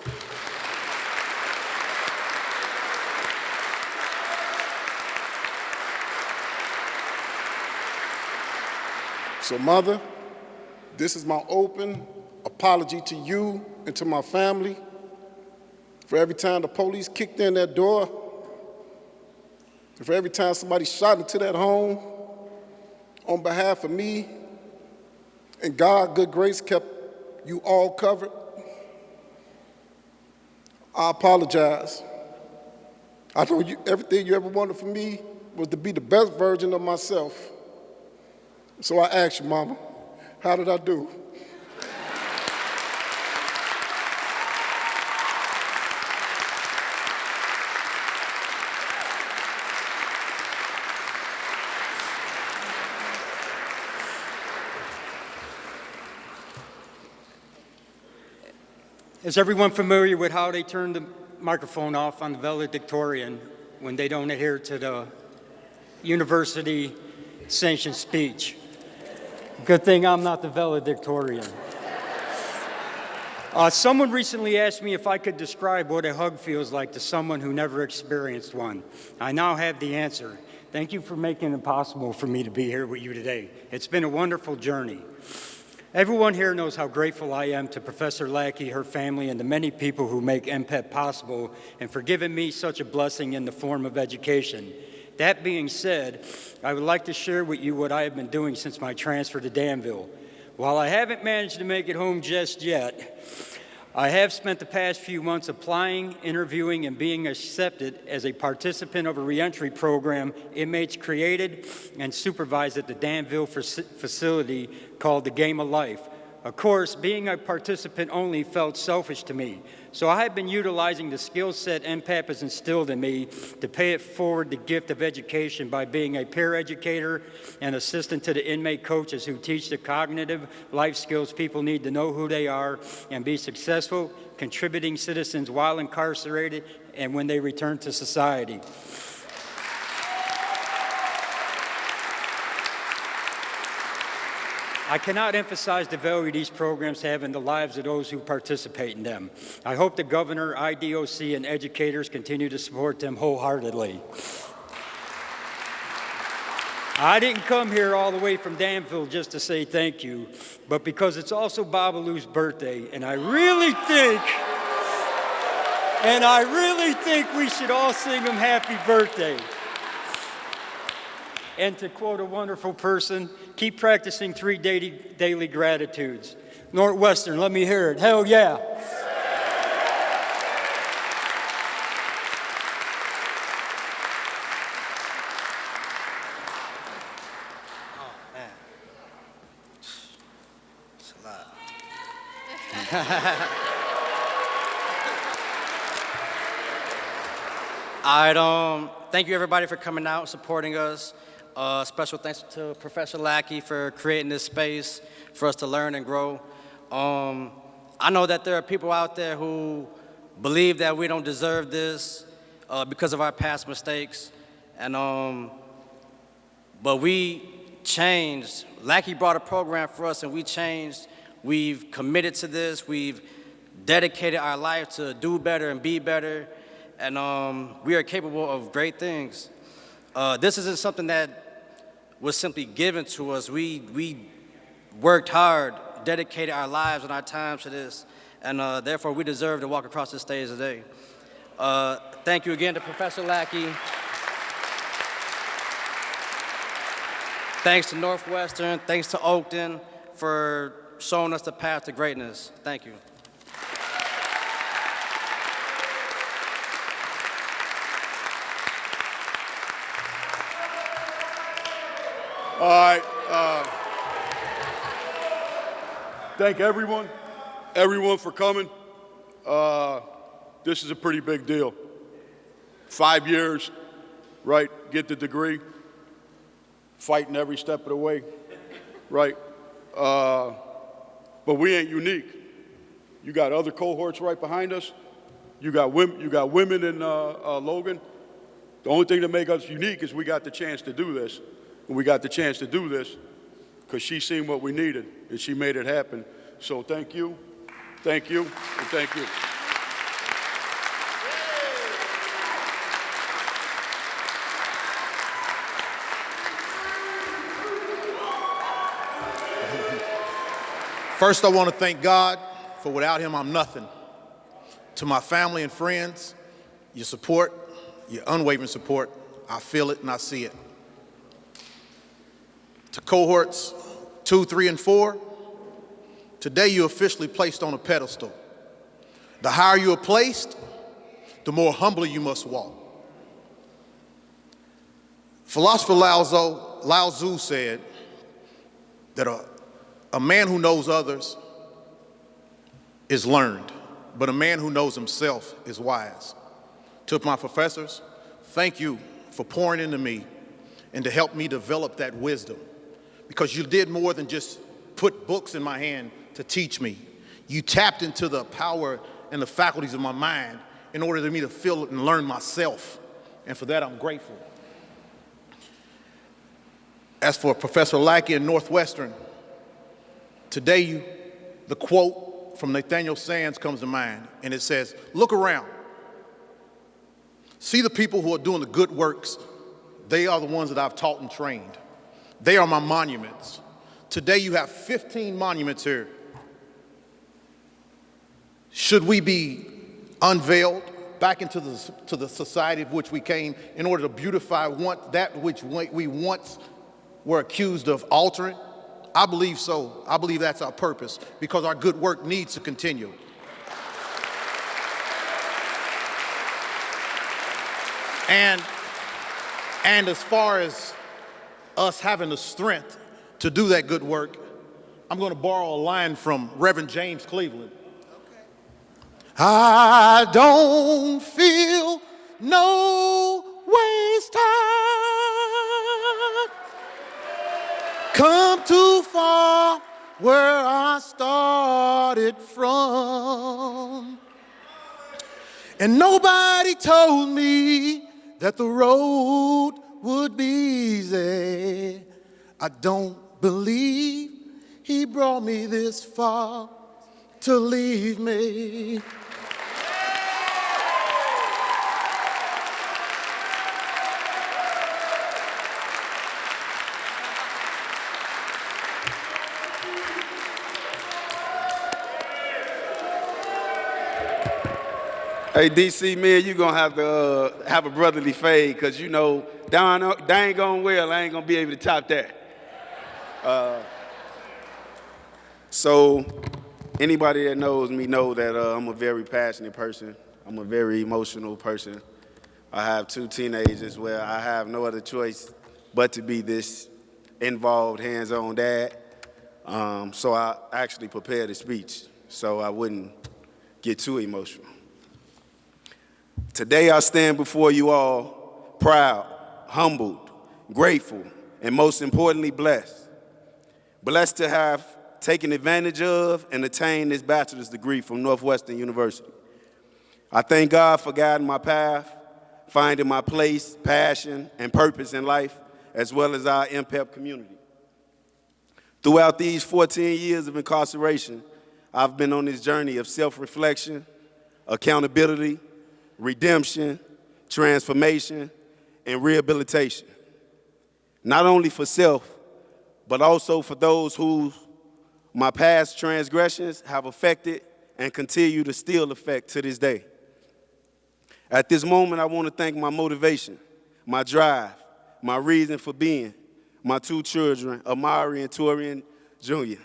So, Mother, this is my open apology to you and to my family for every time the police kicked in that door, for every time somebody shot into that home. On behalf of me, and God, good grace, kept you all covered. I apologize. I know everything you ever wanted from me was to be the best version of myself. So I asked you, Mama, how did I do? Is everyone familiar with how they turn the microphone off on the valedictorian when they don't adhere to the university sanctioned speech? Good thing I'm not the valedictorian. Someone recently asked me if I could describe what a hug feels like to someone who never experienced one. I now have the answer. Thank you for making it possible for me to be here with you today. It's been a wonderful journey. Everyone here knows how grateful I am to Professor Lackey, her family, and the many people who make NPEP possible and for giving me such a blessing in the form of education. That being said, I would like to share with you what I have been doing since my transfer to Danville. While I haven't managed to make it home just yet, I have spent the past few months applying, interviewing, and being accepted as a participant of a reentry program inmates created and supervised at the Danville facility called The Game of Life. Of course, being a participant only felt selfish to me, so I have been utilizing the skill set NPEP has instilled in me to pay it forward the gift of education by being a peer educator and assistant to the inmate coaches who teach the cognitive life skills people need to know who they are and be successful, contributing citizens while incarcerated and when they return to society. I cannot emphasize the value these programs have in the lives of those who participate in them. I hope the governor, IDOC, and educators continue to support them wholeheartedly. I didn't come here all the way from Danville just to say thank you, but because it's also Babalu's birthday, and I really think we should all sing him happy birthday. And to quote a wonderful person, keep practicing 3 daily gratitudes. Northwestern, let me hear it. Hell yeah. Oh, man. It's a lot. All right, thank you everybody for coming out, supporting us. Special thanks to Professor Lackey for creating this space for us to learn and grow. I know that there are people out there who believe that we don't deserve this because of our past mistakes, and but we changed. Lackey brought a program for us, and we changed. We've committed to this. We've dedicated our life to do better and be better, and we are capable of great things. This isn't something that was simply given to us. We worked hard, dedicated our lives and our time to this, and therefore we deserve to walk across this stage today. Thank you again to Professor Lackey. Thanks to Northwestern, thanks to Oakton for showing us the path to greatness. Thank you. All right. thank everyone for coming. This is a pretty big deal. 5 years, right? Get the degree, fighting every step of the way, right? But we ain't unique. You got other cohorts right behind us. You got women in Logan. The only thing that makes us unique is we got the chance to do this. And we got the chance to do this because she seen what we needed and she made it happen. So thank you, and thank you. First, I want to thank God, for without him, I'm nothing. To my family and friends, your support, your unwavering support, I feel it and I see it. To cohorts 2, 3, and 4, today you're officially placed on a pedestal. The higher you are placed, the more humbly you must walk. Philosopher Lao Tzu said that a man who knows others is learned, but a man who knows himself is wise. To my professors, thank you for pouring into me and to help me develop that wisdom, because you did more than just put books in my hand to teach me. You tapped into the power and the faculties of my mind in order for me to feel it and learn myself, and for that I'm grateful. As for Professor Lackey and Northwestern, today the quote from Nathaniel Sands comes to mind, and it says, look around. See the people who are doing the good works. They are the ones that I've taught and trained. They are my monuments. Today you have 15 monuments here. Should we be unveiled back into the society of which we came in order to beautify that which we once were accused of altering? I believe so. I believe that's our purpose, because our good work needs to continue. And as far as us having the strength to do that good work, I'm going to borrow a line from Reverend James Cleveland. I don't feel no wasted. Come too far where I started from. And nobody told me that the road would be easy. I don't believe he brought me this far to leave me. Hey, DC, man, you're going to have to have a brotherly fade, because, you know, dang on well, I ain't going to be able to top that. So anybody that knows me know that I'm a very passionate person. I'm a very emotional person. I have 2 teenagers where I have no other choice but to be this involved, hands-on dad. So I actually prepared a speech so I wouldn't get too emotional. Today I stand before you all proud, humbled, grateful, and most importantly, blessed. Blessed to have taken advantage of and attained this bachelor's degree from Northwestern University. I thank God for guiding my path, finding my place, passion, and purpose in life, as well as our NPEP community. Throughout these 14 years of incarceration, I've been on this journey of self-reflection, accountability, redemption, transformation, and rehabilitation. Not only for self, but also for those who my past transgressions have affected and continue to still affect to this day. At this moment, I want to thank my motivation, my drive, my reason for being, my 2 children, Amari and Torian Jr.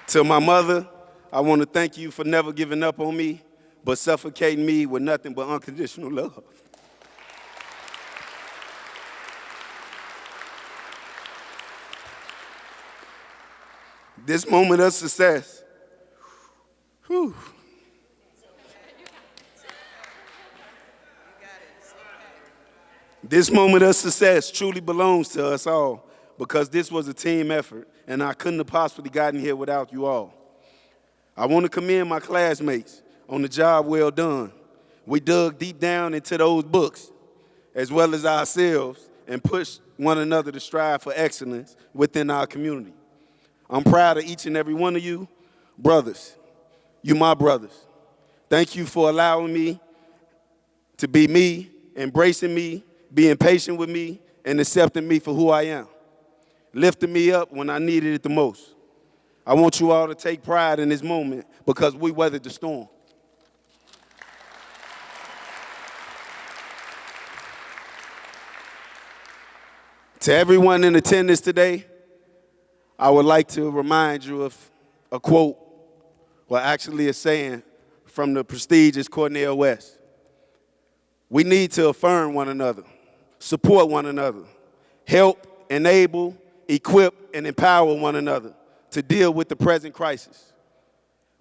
To my mother, I want to thank you for never giving up on me but suffocating me with nothing but unconditional love. This moment of success, whew, this moment of success truly belongs to us all because this was a team effort and I couldn't have possibly gotten here without you all. I want to commend my classmates on the job well done. We dug deep down into those books as well as ourselves and pushed one another to strive for excellence within our community. I'm proud of each and every one of you, brothers. You my brothers. Thank you for allowing me to be me, embracing me, being patient with me, and accepting me for who I am, lifting me up when I needed it the most. I want you all to take pride in this moment because we weathered the storm. To everyone in attendance today, I would like to remind you of a quote, well, actually a saying from the prestigious Cornel West. We need to affirm one another, support one another, help, enable, equip, and empower one another to deal with the present crisis.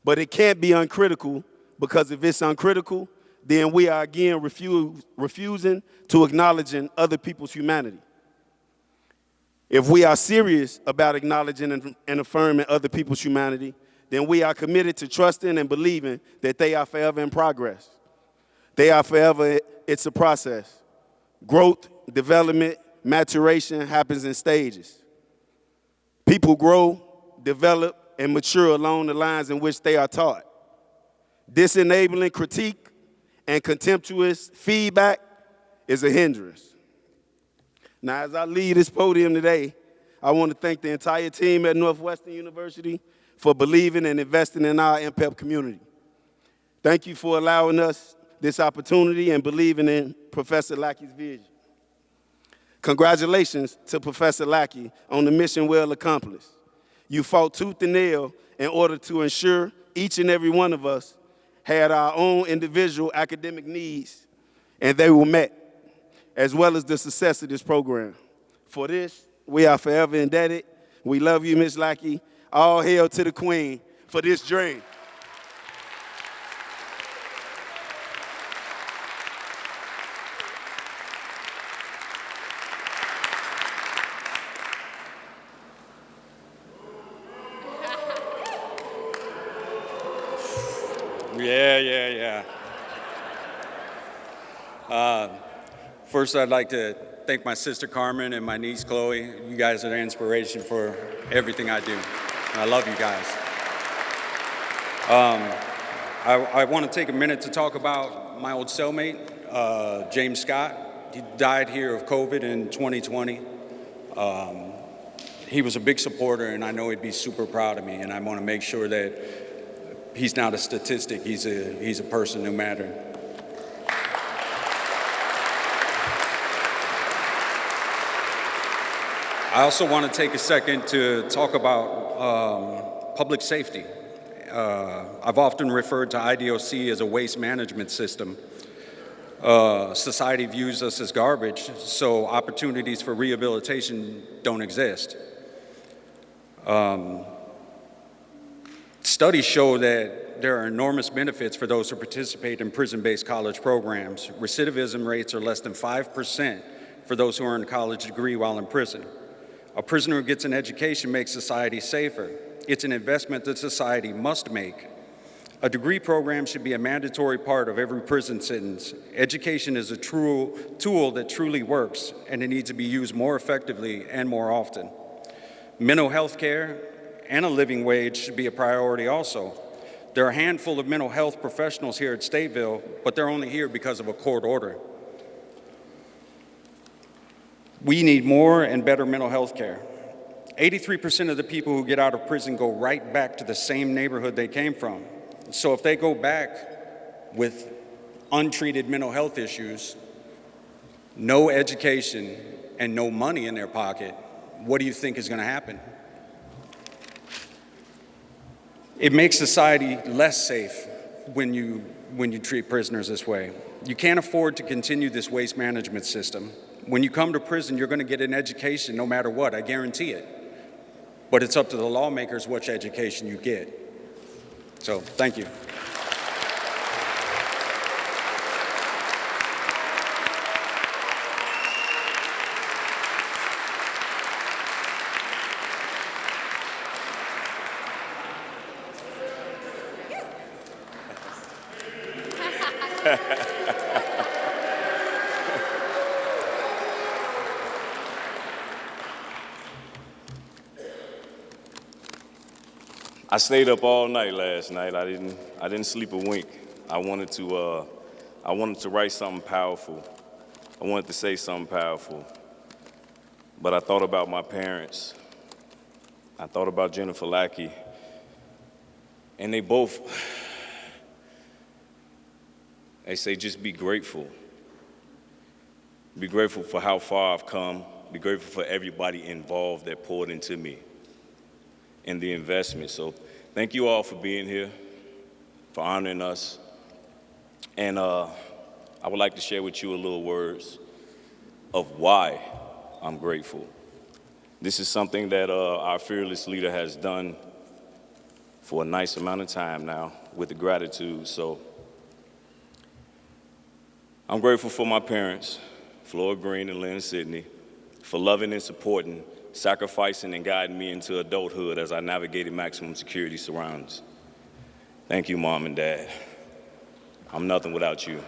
But it can't be uncritical because if it's uncritical, then we are again refusing to acknowledging other people's humanity. If we are serious about acknowledging and affirming other people's humanity, then we are committed to trusting and believing that they are forever in progress. They are forever, it's a process. Growth, development, maturation happens in stages. People grow, develop, and mature along the lines in which they are taught. Disenabling critique and contemptuous feedback is a hindrance. Now, as I leave this podium today, I want to thank the entire team at Northwestern University for believing and investing in our NPEP community. Thank you for allowing us this opportunity and believing in Professor Lackey's vision. Congratulations to Professor Lackey on the mission well accomplished. You fought tooth and nail in order to ensure each and every one of us had our own individual academic needs, and they were met, as well as the success of this program. For this, we are forever indebted. We love you, Ms. Lackey. All hail to the Queen for this dream. Yeah. First, I'd like to thank my sister Carmen and my niece Chloe. You guys are the inspiration for everything I do. I love you guys. I want to take a minute to talk about my old cellmate, James Scott. He died here of COVID in 2020. He was a big supporter, and I know he'd be super proud of me, and I want to make sure that he's not a statistic. He's a person who mattered. I also want to take a second to talk about public safety. I've often referred to IDOC as a waste management system. Society views us as garbage, so opportunities for rehabilitation don't exist. Studies show that there are enormous benefits for those who participate in prison-based college programs. Recidivism rates are less than 5% for those who earn a college degree while in prison. A prisoner who gets an education makes society safer. It's an investment that society must make. A degree program should be a mandatory part of every prison sentence. Education is a true tool that truly works, and it needs to be used more effectively and more often. Mental health care and a living wage should be a priority also. There are a handful of mental health professionals here at Stateville, but they're only here because of a court order. We need more and better mental health care. 83% of the people who get out of prison go right back to the same neighborhood they came from. So if they go back with untreated mental health issues, no education, and no money in their pocket, what do you think is going to happen? It makes society less safe. when you treat prisoners this way. You can't afford to continue this waste management system. When you come to prison, you're going to get an education no matter what, I guarantee it. But it's up to the lawmakers which education you get. So, thank you. I stayed up all night last night. I didn't sleep a wink. I wanted to write something powerful. I wanted to say something powerful. But I thought about my parents. I thought about Jennifer Lackey. And they say just be grateful. Be grateful for how far I've come. Be grateful for everybody involved that poured into me and the investment. So thank you all for being here, for honoring us. And I would like to share with you a little words of why I'm grateful. This is something that our fearless leader has done for a nice amount of time now with the gratitude. So I'm grateful for my parents, Flora Green and Lynn Sidney, for loving and supporting, sacrificing and guiding me into adulthood as I navigated maximum security surroundings. Thank you, Mom and Dad. I'm nothing without you.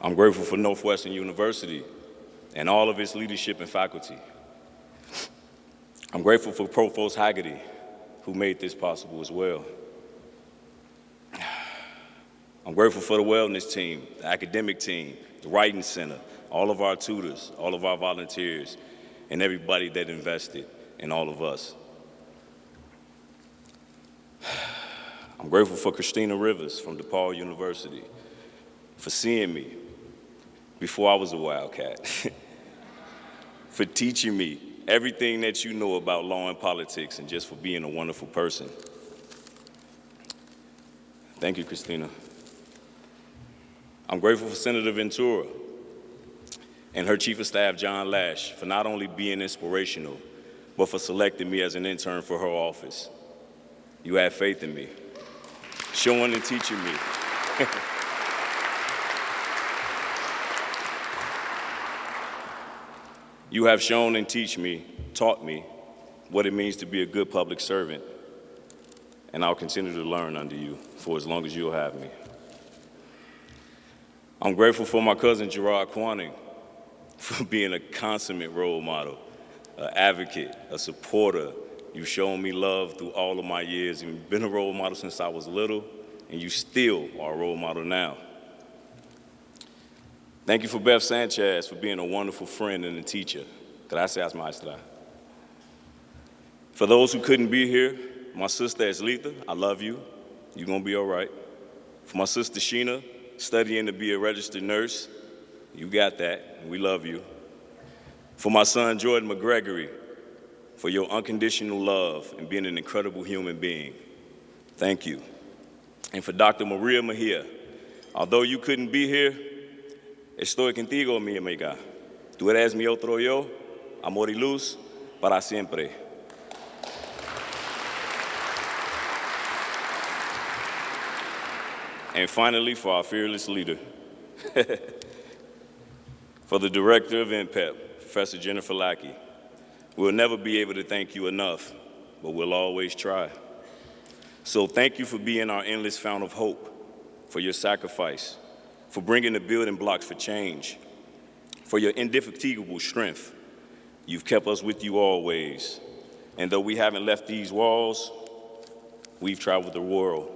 I'm grateful for Northwestern University and all of its leadership and faculty. I'm grateful for Provost Haggerty, who made this possible as well. I'm grateful for the wellness team, the academic team, the writing center, all of our tutors, all of our volunteers, and everybody that invested in all of us. I'm grateful for Christina Rivers from DePaul University for seeing me before I was a Wildcat, for teaching me everything that you know about law and politics, and just for being a wonderful person. Thank you, Christina. I'm grateful for Senator Ventura and her Chief of Staff, John Lash, for not only being inspirational, but for selecting me as an intern for her office. You had faith in me, showing and teaching me. You have shown and taught me what it means to be a good public servant, and I'll continue to learn under you for as long as you'll have me. I'm grateful for my cousin Gerard Quanning for being a consummate role model, an advocate, a supporter. You've shown me love through all of my years. You've been a role model since I was little, and you still are a role model now. Thank you for Beth Sanchez for being a wonderful friend and a teacher. Gracias, maestra. For those who couldn't be here, my sister Eslita, I love you. You're gonna be all right. For my sister Sheena, studying to be a registered nurse, you got that, we love you. For my son Jordan McGregory, for your unconditional love and being an incredible human being, thank you. And for Dr. Maria Mejia, although you couldn't be here, estoy contigo, mi amiga. Tú eres mi otro yo, amor y luz, para siempre. And finally, for our fearless leader, for the director of NPEP, Professor Jennifer Lackey, we'll never be able to thank you enough, but we'll always try. So thank you for being our endless fount of hope, for your sacrifice, for bringing the building blocks for change, for your indefatigable strength. You've kept us with you always. And though we haven't left these walls, we've traveled the world,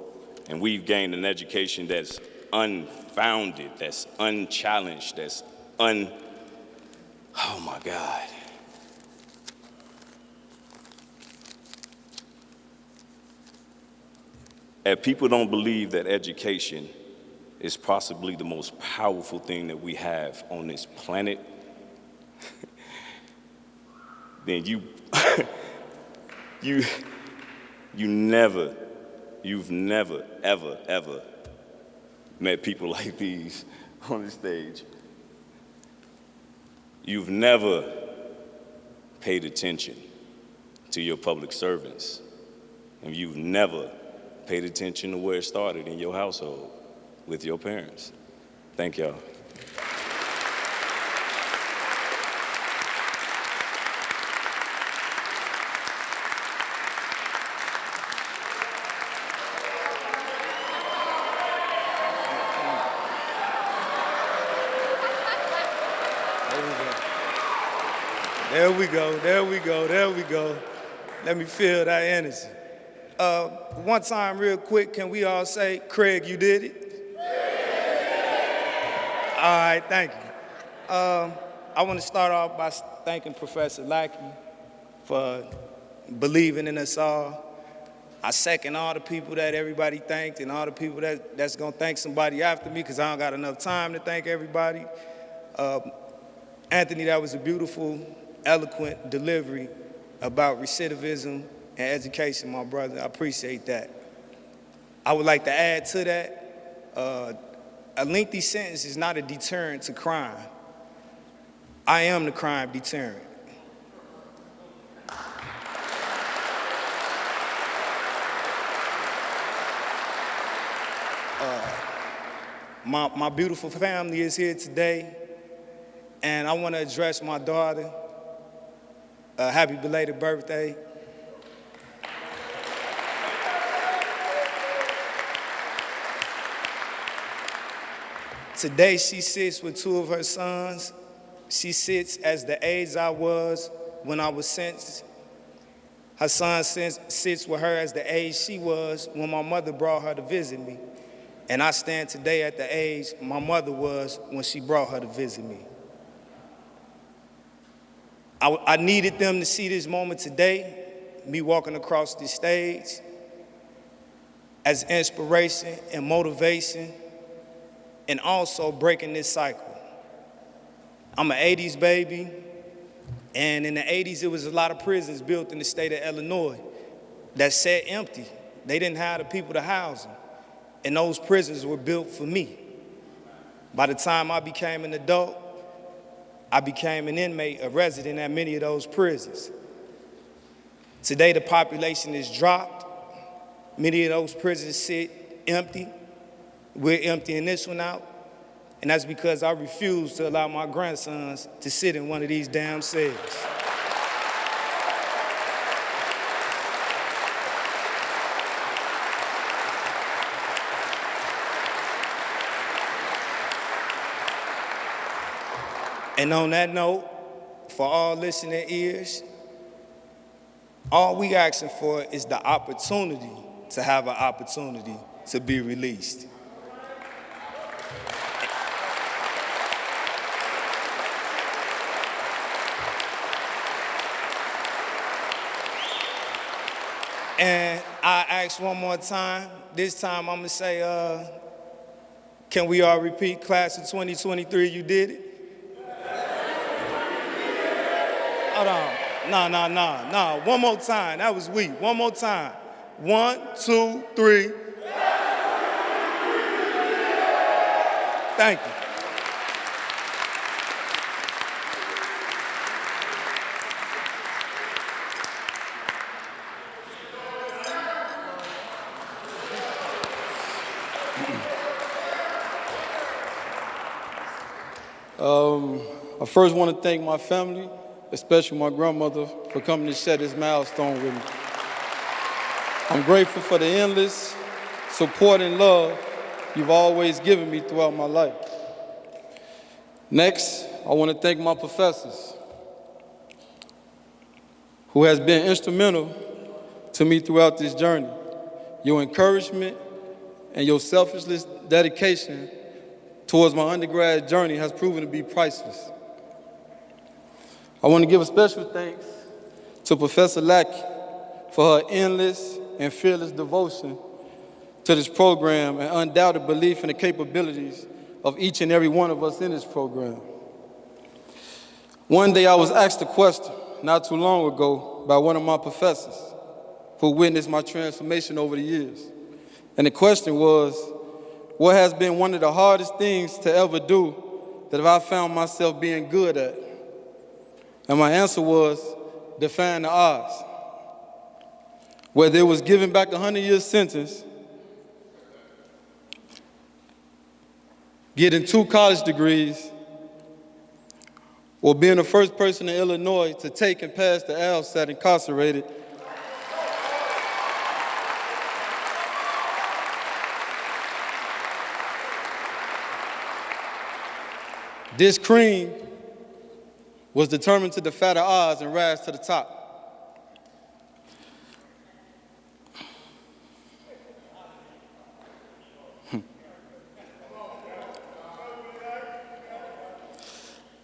and we've gained an education that's unfounded, that's unchallenged, that's oh my God. If people don't believe that education is possibly the most powerful thing that we have on this planet, then you've never, ever met people like these on the stage. You've never paid attention to your public servants, and you've never paid attention to where it started in your household with your parents. Thank y'all. There we go, there we go, there we go. Let me feel that energy. One time, real quick, can we all say, Craig, you did it? All right, thank you. I want to start off by thanking Professor Lackey for believing in us all. I second all the people that everybody thanked and all the people that's going to thank somebody after me because I don't got enough time to thank everybody. Anthony, that was a beautiful, eloquent delivery about recidivism and education, my brother. I appreciate that. I would like to add to that, a lengthy sentence is not a deterrent to crime. I am the crime deterrent. My beautiful family is here today, and I want to address my daughter. Happy belated birthday. Today she sits with two of her sons. She sits as the age I was when I was sentenced. Her son sits with her as the age she was when my mother brought her to visit me. And I stand today at the age my mother was when she brought her to visit me. I needed them to see this moment today, me walking across this stage, as inspiration and motivation, and also breaking this cycle. I'm an 80s baby, and in the 80s, there was a lot of prisons built in the state of Illinois that sat empty. They didn't have the people to house them, and those prisons were built for me. By the time I became an adult, I became an inmate, a resident at many of those prisons. Today, the population has dropped. Many of those prisons sit empty. We're emptying this one out. And that's because I refuse to allow my grandsons to sit in one of these damn cells. And on that note, for all listening ears, all we asking for is the opportunity to have an opportunity to be released. And I ask one more time, this time I'm gonna say, can we all repeat, class of 2023, you did it? Hold on, no, one more time, that was weak, one more time. 1, 2, 3. Thank you. I first want to thank my family, especially my grandmother, for coming to share this milestone with me. I'm grateful for the endless support and love you've always given me throughout my life. Next, I want to thank my professors, who has been instrumental to me throughout this journey. Your encouragement and your selfless dedication towards my undergrad journey has proven to be priceless. I want to give a special thanks to Professor Lackey for her endless and fearless devotion to this program and undoubted belief in the capabilities of each and every one of us in this program. One day I was asked a question: not too long ago by one of my professors who witnessed my transformation over the years. And the question was, what has been one of the hardest things to ever do that I found myself being good at? And my answer was, defying the odds. Whether it was giving back a 100-year sentence, getting 2 college degrees, or being the first person in Illinois to take and pass the LSAT incarcerated, this cream was determined to defy the odds and rise to the top.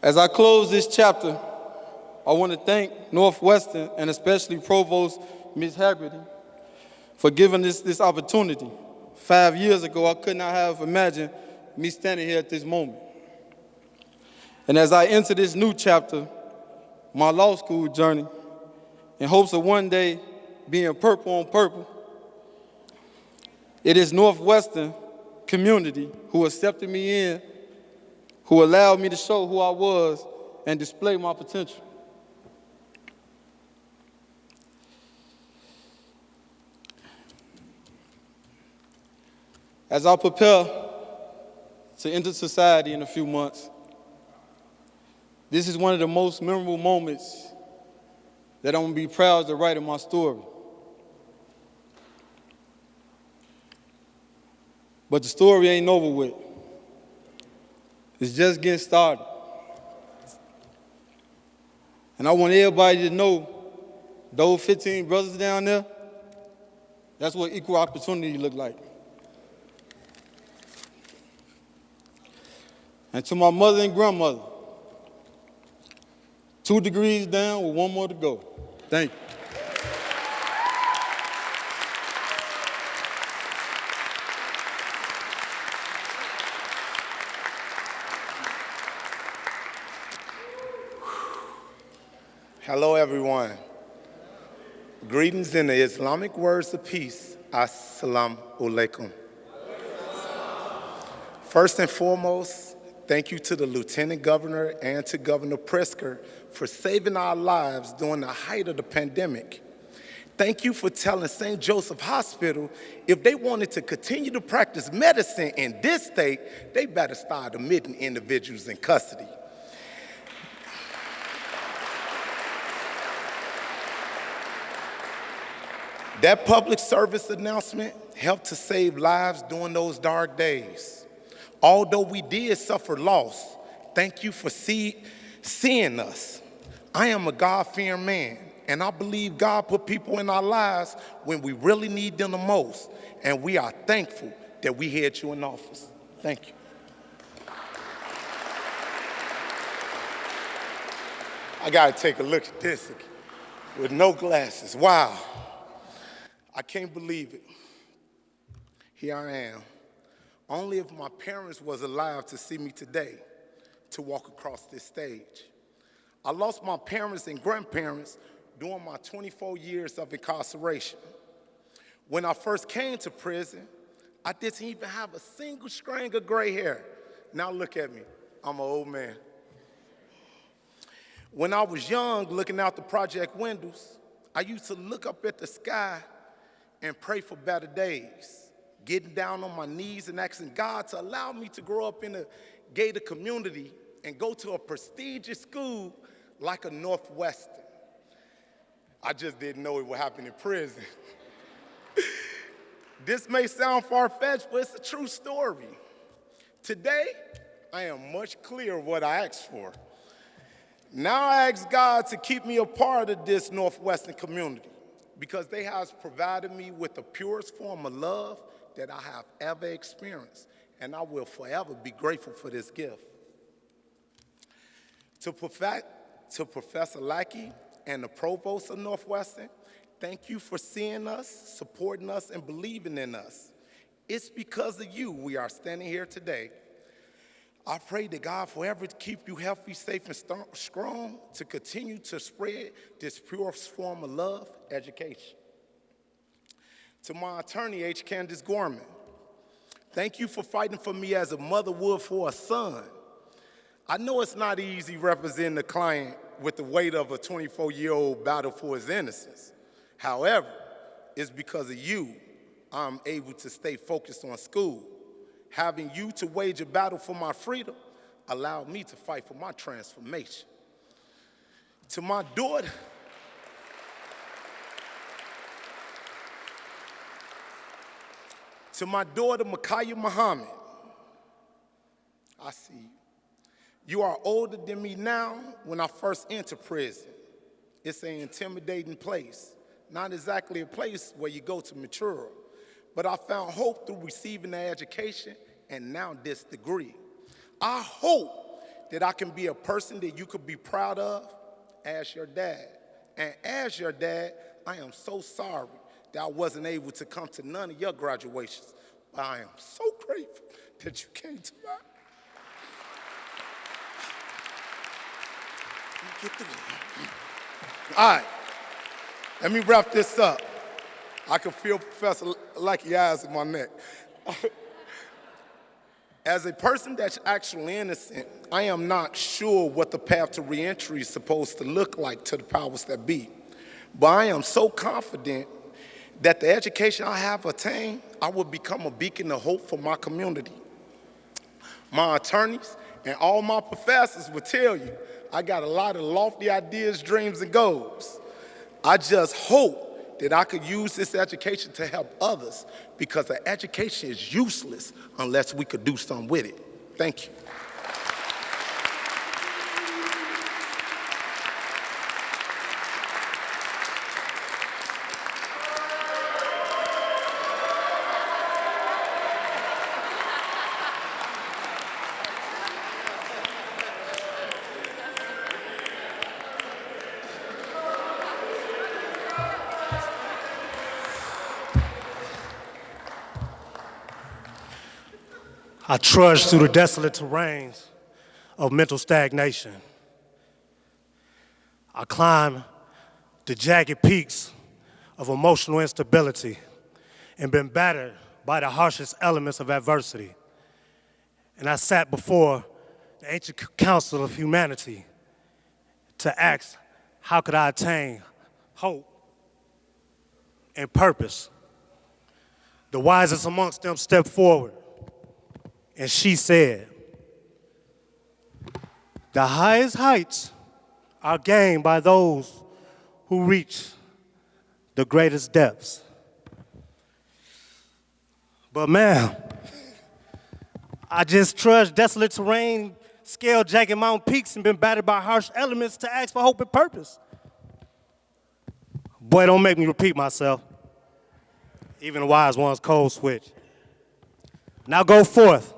As I close this chapter, I want to thank Northwestern and especially Provost Ms. Haggerty for giving us this opportunity. 5 years ago, I could not have imagined me standing here at this moment. And as I enter this new chapter, my law school journey, in hopes of one day being purple on purple, it is Northwestern community who accepted me in, who allowed me to show who I was and display my potential. As I prepare to enter society in a few months, this is one of the most memorable moments that I'm gonna be proud to write in my story. But the story ain't over with. It's just getting started. And I want everybody to know, those 15 brothers down there, that's what equal opportunity look like. And to my mother and grandmother, 2 degrees down with 1 more to go. Thank you. Hello, everyone. Greetings in the Islamic words of peace. Assalamu alaikum. First and foremost, thank you to the Lieutenant Governor and to Governor Pritzker for saving our lives during the height of the pandemic. Thank you for telling St. Joseph Hospital if they wanted to continue to practice medicine in this state, they better start admitting individuals in custody. That public service announcement helped to save lives during those dark days. Although we did suffer loss, thank you for seeing us. I am a God-fearing man, and I believe God put people in our lives when we really need them the most, and we are thankful that we had you in office. Thank you. I gotta take a look at this with no glasses. Wow. I can't believe it. Here I am. Only if my parents was alive to see me today, to walk across this stage. I lost my parents and grandparents during my 24 years of incarceration. When I first came to prison, I didn't even have a single strand of gray hair. Now look at me, I'm an old man. When I was young, looking out the project windows, I used to look up at the sky and pray for better days, getting down on my knees and asking God to allow me to grow up in a gated community and go to a prestigious school like a Northwestern. I just didn't know it would happen in prison. This may sound far-fetched, but it's a true story. Today, I am much clearer what I asked for. Now I ask God to keep me a part of this Northwestern community, because they have provided me with the purest form of love that I have ever experienced, and I will forever be grateful for this gift. To Professor Lackey and the Provost of Northwestern, thank you for seeing us, supporting us, and believing in us. It's because of you we are standing here today. I pray that God forever keep you healthy, safe, and strong to continue to spread this purest form of love, education. To my attorney, H. Candace Gorman, thank you for fighting for me as a mother would for a son. I know it's not easy representing a client with the weight of a 24-year-old battle for his innocence. However, it's because of you I'm able to stay focused on school. Having you to wage a battle for my freedom allowed me to fight for my transformation. To my daughter, Micaiah Muhammad, I see you. You are older than me now when I first entered prison. It's an intimidating place, not exactly a place where you go to mature. But I found hope through receiving that education and now this degree. I hope that I can be a person that you could be proud of as your dad. And as your dad, I am so sorry that I wasn't able to come to none of your graduations. But I am so grateful that you came to mine. Get through it. All right, let me wrap this up. I can feel Professor Lackey's eyes in my neck. As a person that's actually innocent, I am not sure what the path to reentry is supposed to look like to the powers that be. But I am so confident that the education I have attained, I will become a beacon of hope for my community. My attorneys and all my professors will tell you I got a lot of lofty ideas, dreams, and goals. I just hope that I could use this education to help others, because the education is useless unless we could do something with it. Thank you. I trudged through the desolate terrains of mental stagnation. I climbed the jagged peaks of emotional instability and been battered by the harshest elements of adversity. And I sat before the ancient council of humanity to ask, how could I attain hope and purpose? The wisest amongst them stepped forward, and she said, the highest heights are gained by those who reach the greatest depths. But ma'am, I just trudged desolate terrain, scaled jagged mountain peaks, and been battered by harsh elements to ask for hope and purpose. Boy, don't make me repeat myself. Even the wise ones code switch. Now go forth.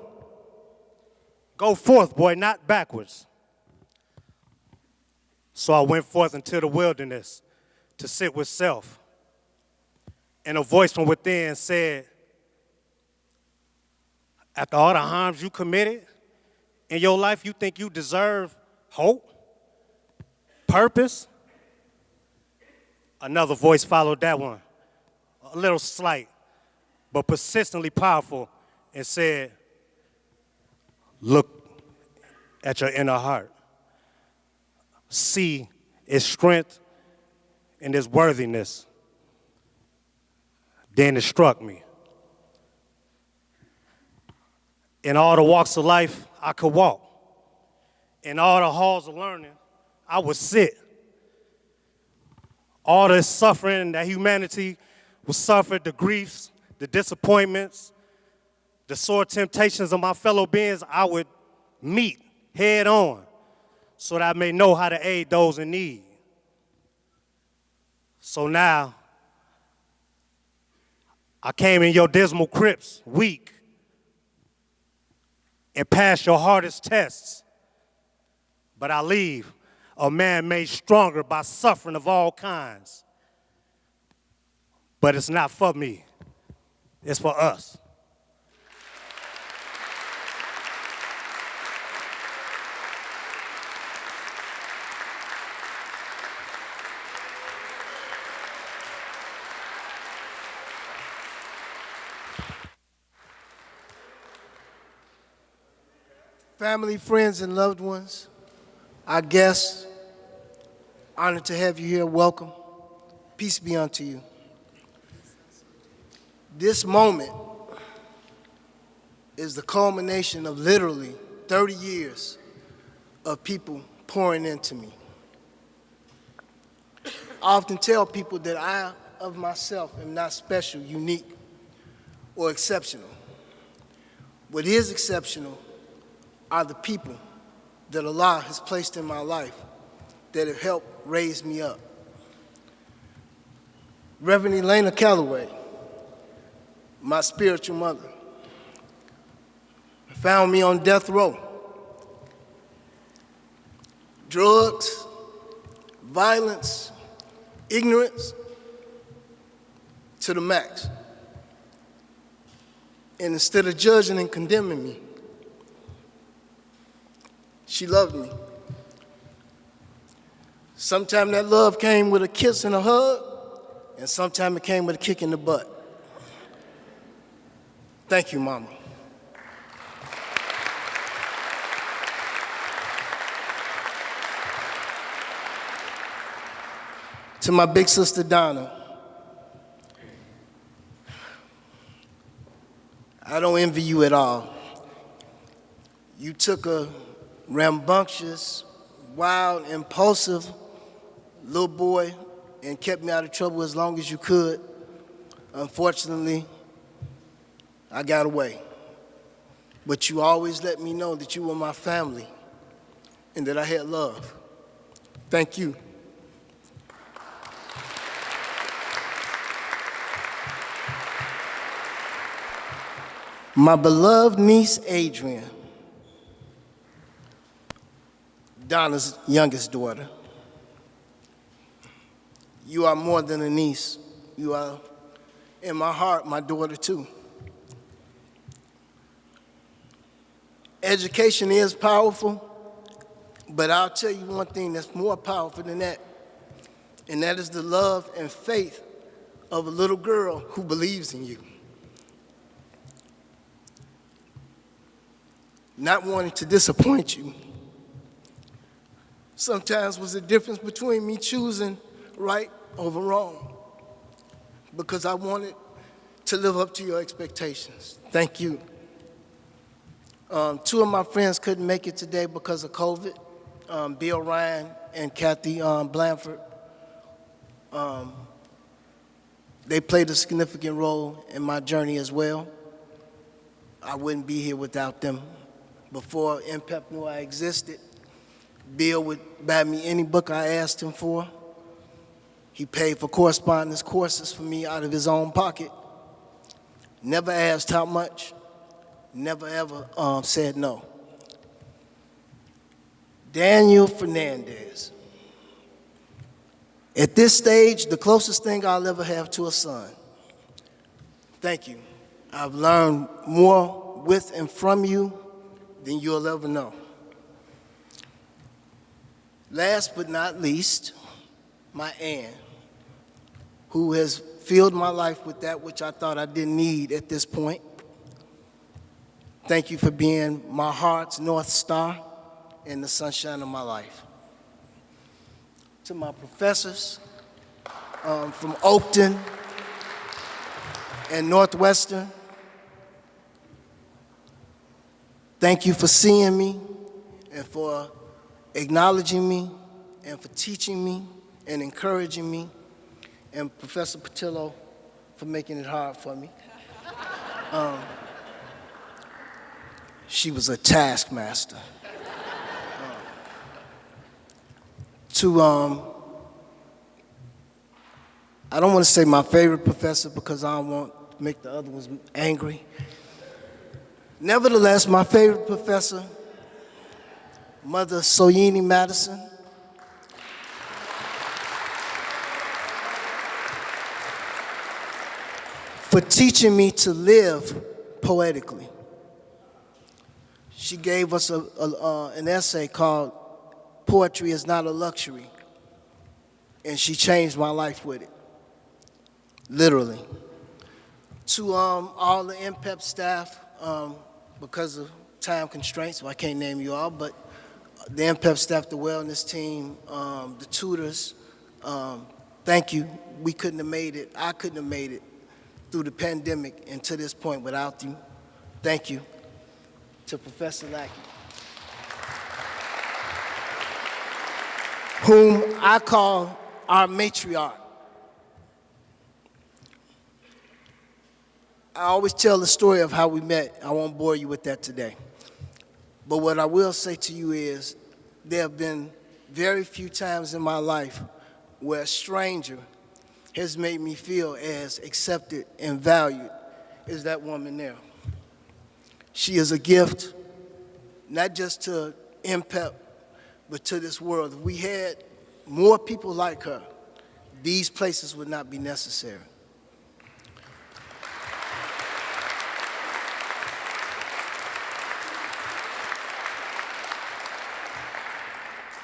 Go forth, boy, not backwards. So I went forth into the wilderness to sit with self. And a voice from within said, after all the harms you committed in your life, you think you deserve hope, purpose? Another voice followed that one, a little slight, but persistently powerful, and said, look at your inner heart. See its strength and its worthiness. Then it struck me. In all the walks of life, I could walk. In all the halls of learning, I would sit. All the suffering that humanity would suffer, the griefs, the disappointments, the sore temptations of my fellow beings, I would meet head on so that I may know how to aid those in need. So now, I came in your dismal crypts, weak, and passed your hardest tests. But I leave a man made stronger by suffering of all kinds. But it's not for me, it's for us. family, friends, and loved ones, our guests, honored to have you here. Welcome. Peace be unto you. This moment is the culmination of literally 30 years of people pouring into me. I often tell people that I, of myself, am not special, unique, or exceptional. What is exceptional are the people that Allah has placed in my life that have helped raise me up. Reverend Elena Calloway, my spiritual mother, found me on death row. Drugs, violence, ignorance to the max. And instead of judging and condemning me, she loved me. Sometimes that love came with a kiss and a hug, and sometimes it came with a kick in the butt. Thank you, Mama. To my big sister, Donna, I don't envy you at all. You took a rambunctious, wild, impulsive little boy and kept me out of trouble as long as you could. Unfortunately, I got away. But you always let me know that you were my family and that I had love. Thank you. My beloved niece, Adrian, Donna's youngest daughter. You are more than a niece. You are, in my heart, my daughter too. Education is powerful, but I'll tell you one thing that's more powerful than that, and that is the love and faith of a little girl who believes in you. Not wanting to disappoint you. Sometimes was the difference between me choosing right over wrong, because I wanted to live up to your expectations. Thank you. Two of my friends couldn't make it today because of COVID, Bill Ryan and Kathy Blanford. They played a significant role in my journey as well. I wouldn't be here without them. Before NPEP knew I existed, Bill would buy me any book I asked him for. He paid for correspondence courses for me out of his own pocket. Never asked how much, never ever said no. Daniel Fernandez. At this stage, the closest thing I'll ever have to a son. Thank you. I've learned more with and from you than you'll ever know. Last but not least, my aunt, who has filled my life with that which I thought I didn't need at this point. Thank you for being my heart's North Star and the sunshine of my life. To my professors from Oakton and Northwestern, thank you for seeing me and for acknowledging me and for teaching me and encouraging me, and Professor Patillo for making it hard for me. She was a taskmaster. I don't want to say my favorite professor because I don't want to make the other ones angry. Nevertheless, my favorite professor, Mother Soyini Madison, for teaching me to live poetically. She gave us an essay called Poetry is Not a Luxury, and she changed my life with it, literally. To all the NPEP staff, because of time constraints, so I can't name you all, but the NPEP staff, the wellness team, the tutors, thank you. We couldn't have made it, I couldn't have made it through the pandemic and to this point without you. Thank you. To Professor Lackey, whom I call our matriarch. I always tell the story of how we met. I won't bore you with that today. But what I will say to you is there have been very few times in my life where a stranger has made me feel as accepted and valued as that woman there. She is a gift, not just to NPEP, but to this world. If we had more people like her, these places would not be necessary.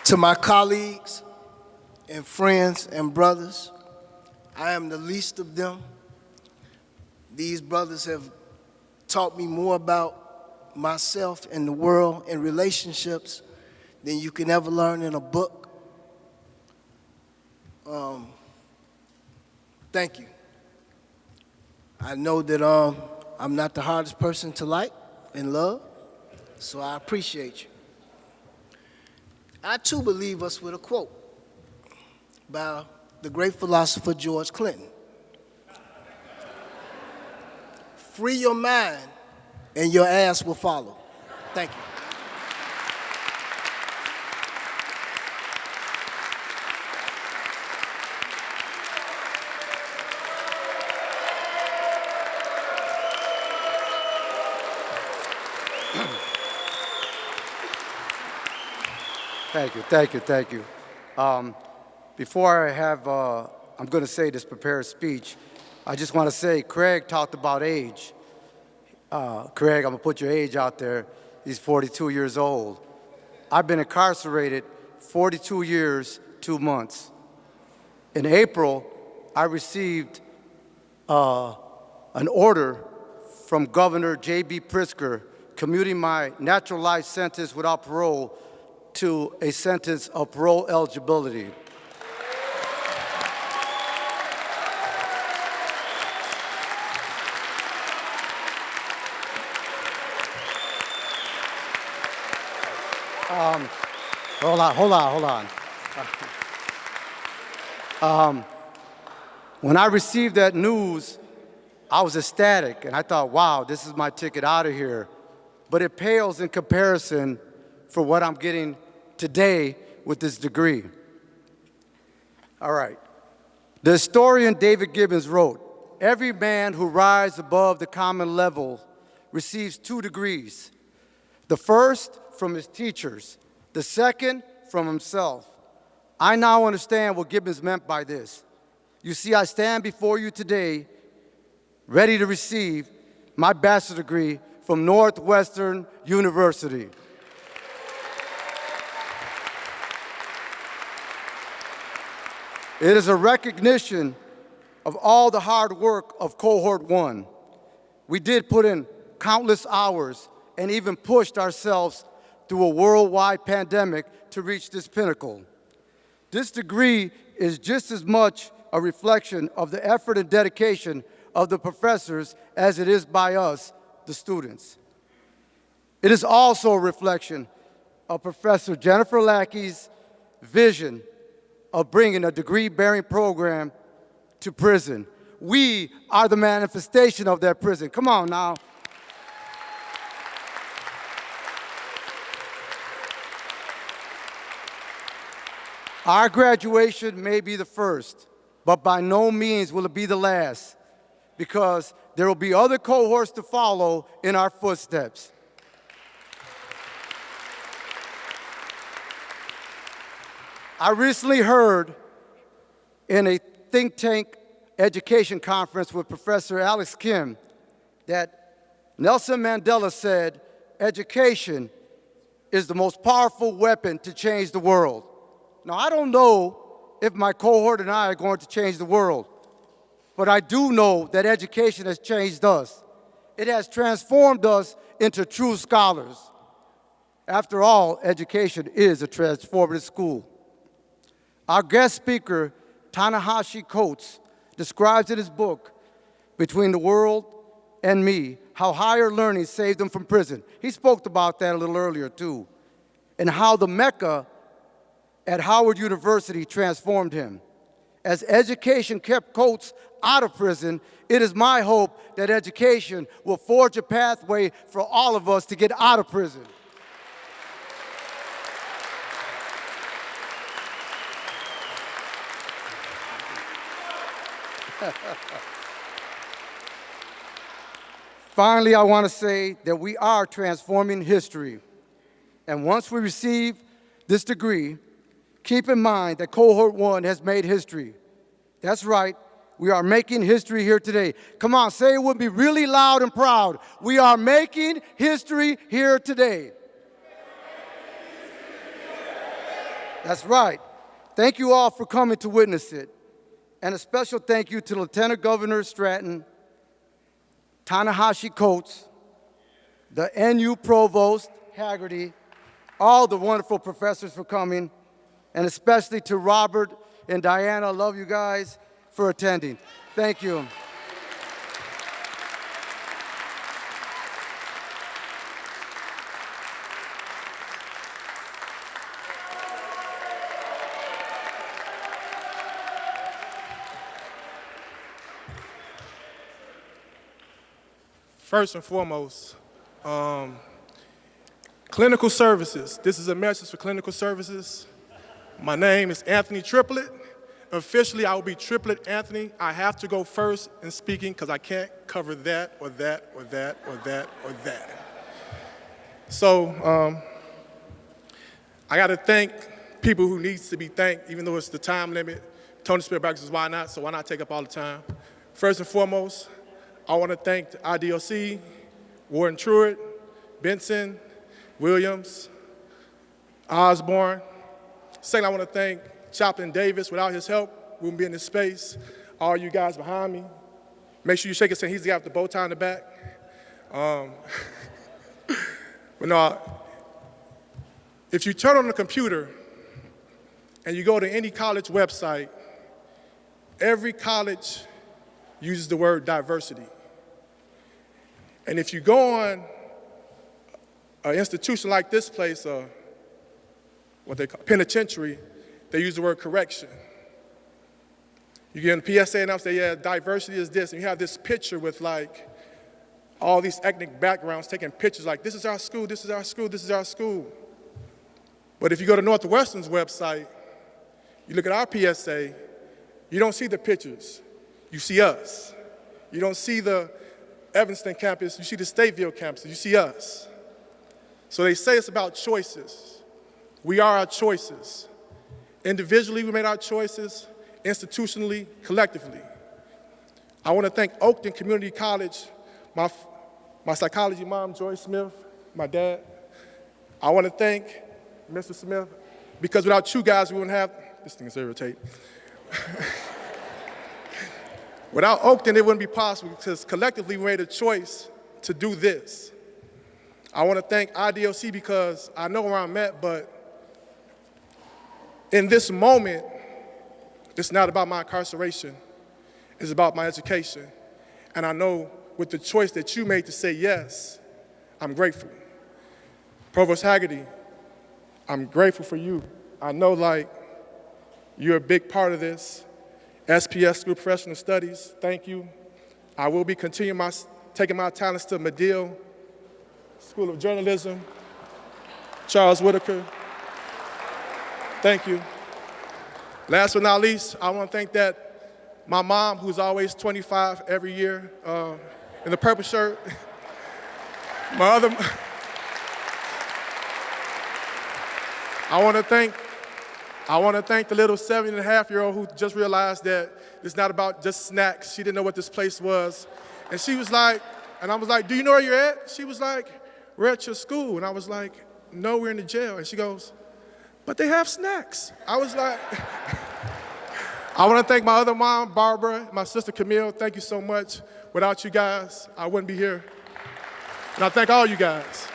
To my colleagues and friends and brothers, I am the least of them. These brothers have taught me more about myself and the world and relationships than you can ever learn in a book. Thank you. I know that I'm not the hardest person to like and love, so I appreciate you. I too will leave us with a quote by the great philosopher George Clinton. Free your mind and your ass will follow. Thank you. Thank you, thank you, thank you. Before I have, I'm going to say this prepared speech, I just want to say Craig talked about age. Craig, I'm going to put your age out there. He's 42 years old. I've been incarcerated 42 years, 2 months. In April, I received an order from Governor J.B. Pritzker commuting my natural life sentence without parole to a sentence of parole eligibility. Hold on. When I received that news, I was ecstatic, and I thought, wow, this is my ticket out of here. But it pales in comparison for what I'm getting today with this degree. All right. The historian David Gibbons wrote, "Every man who rises above the common level receives 2 degrees. The first from his teachers, the second from himself." I now understand what Gibbons meant by this. You see, I stand before you today ready to receive my bachelor's degree from Northwestern University. It is a recognition of all the hard work of Cohort 1. We did put in countless hours and even pushed ourselves through a worldwide pandemic to reach this pinnacle. This degree is just as much a reflection of the effort and dedication of the professors as it is by us, the students. It is also a reflection of Professor Jennifer Lackey's vision of bringing a degree-bearing program to prison. We are the manifestation of that prison. Come on now. Our graduation may be the first, but by no means will it be the last, because there will be other cohorts to follow in our footsteps. I recently heard in a think tank education conference with Professor Alex Kim that Nelson Mandela said, "Education is the most powerful weapon to change the world." Now, I don't know if my cohort and I are going to change the world, but I do know that education has changed us. It has transformed us into true scholars. After all, education is a transformative school. Our guest speaker, Ta-Nehisi Coates, describes in his book, Between the World and Me, how higher learning saved him from prison. He spoke about that a little earlier, too, and how the Mecca at Howard University transformed him. As education kept Coates out of prison, it is my hope that education will forge a pathway for all of us to get out of prison. Finally, I want to say that we are transforming history. And once we receive this degree, keep in mind that Cohort 1 has made history. That's right, we are making history here today. Come on, say it with me really loud and proud. We are making history here today. That's right. Thank you all for coming to witness it. And a special thank you to Lieutenant Governor Stratton, Ta-Nehisi Coates, the NU Provost Haggerty, all the wonderful professors for coming, and especially to Robert and Diana, I love you guys, for attending. Thank you. First and foremost, clinical services. This is a message for clinical services. My name is Anthony Triplett. Officially, I will be Triplet Anthony. I have to go first in speaking because I can't cover that or that or that or that or that. So I got to thank people who needs to be thanked, even though it's the time limit. Tony Spielberg says, why not? So why not take up all the time? First and foremost, I want to thank the IDOC, Warden Truitt, Benson, Williams, Osborne. Second, I want to thank Chaplain Davis. Without his help, we wouldn't be in this space. All you guys behind me. Make sure you shake his hand. He's got the bow tie in the back. But no, if you turn on the computer and you go to any college website, every college uses the word diversity. And if you go on an institution like this place, what they call penitentiary, they use the word correction. You get in the PSA and I'll say, yeah, diversity is this. And you have this picture with like all these ethnic backgrounds taking pictures like, this is our school, this is our school, this is our school. But if you go to Northwestern's website, you look at our PSA, you don't see the pictures. You see us. You don't see the Evanston campus, you see the Stateville campus, you see us. So they say it's about choices. We are our choices. Individually, we made our choices, institutionally, collectively. I want to thank Oakton Community College, my psychology mom, Joyce Smith, my dad. I want to thank Mr. Smith, because without you guys, we wouldn't have, this thing is irritating. Without Oakton, it wouldn't be possible because collectively we made a choice to do this. I want to thank IDOC because I know where I'm at, but in this moment, it's not about my incarceration. It's about my education. And I know with the choice that you made to say yes, I'm grateful. Provost Haggerty, I'm grateful for you. I know like you're a big part of this. SPS School of Professional Studies, thank you. I will be continuing taking my talents to Medill School of Journalism. Charles Whitaker, thank you. Last but not least, I want to thank my mom, who's always 25 every year in the purple shirt. I want to thank the little 7.5-year-old who just realized that it's not about just snacks. She didn't know what this place was. And she was like, and I was like, do you know where you're at? She was like, we're at your school. And I was like, no, we're in the jail. And she goes, but they have snacks. I was like, I want to thank my other mom, Barbara, my sister Camille. Thank you so much. Without you guys, I wouldn't be here. And I thank all you guys.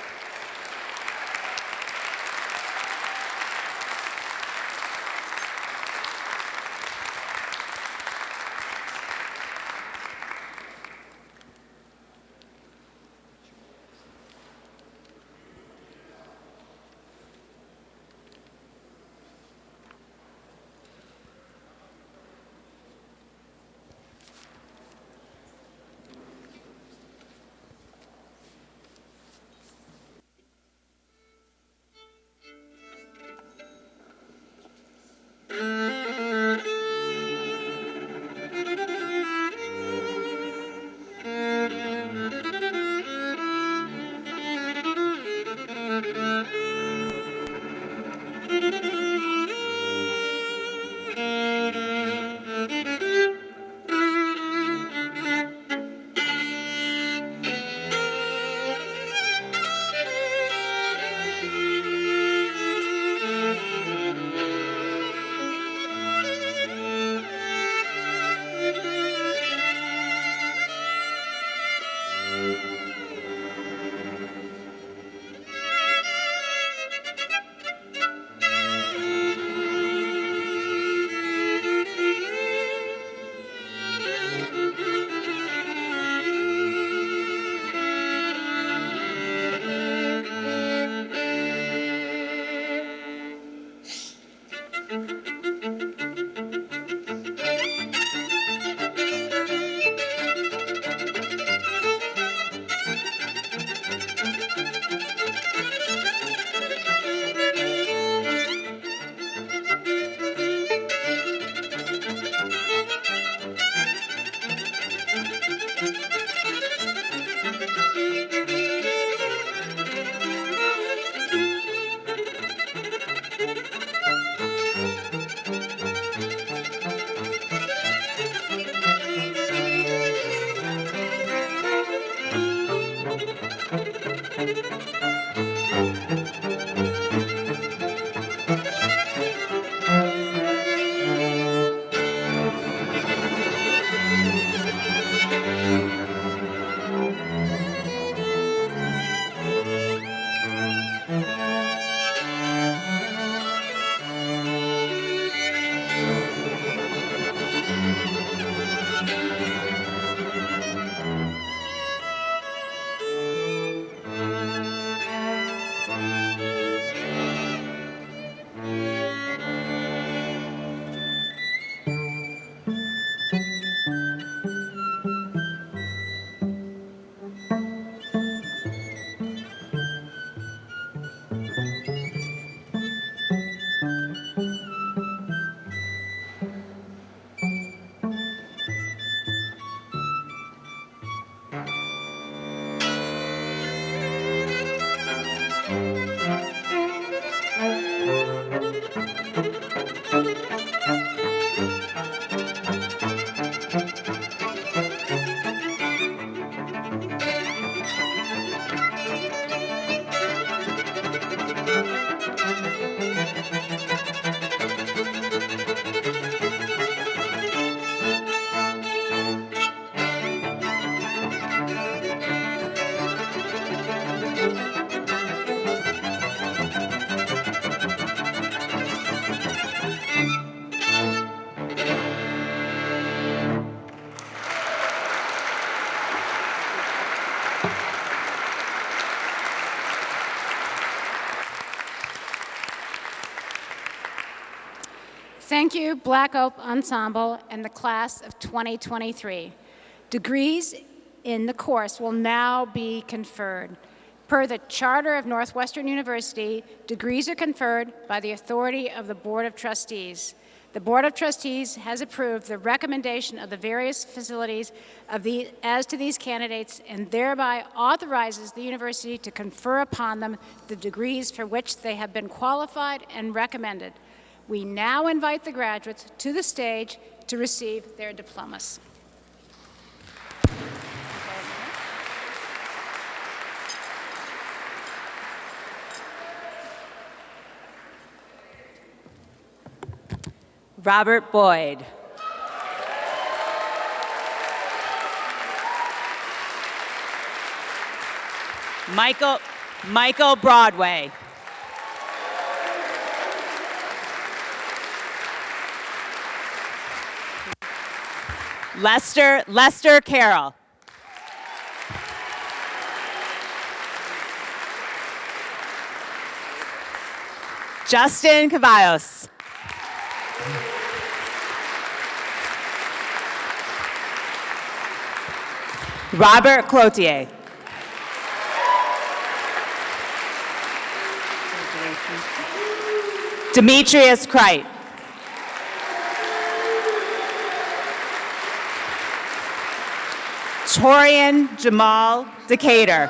Thank you, Black Oak Ensemble and the class of 2023. Degrees in the course will now be conferred. Per the Charter of Northwestern University, degrees are conferred by the authority of the Board of Trustees. The Board of Trustees has approved the recommendation of the various facilities as to these candidates and thereby authorizes the university to confer upon them the degrees for which they have been qualified and recommended. We now invite the graduates to the stage to receive their diplomas. Robert Boyd. Michael Broadway. Lester Carroll. Justin Cavallos. Robert Cloutier. Demetrius Kreit. Torian Jamal Decatur.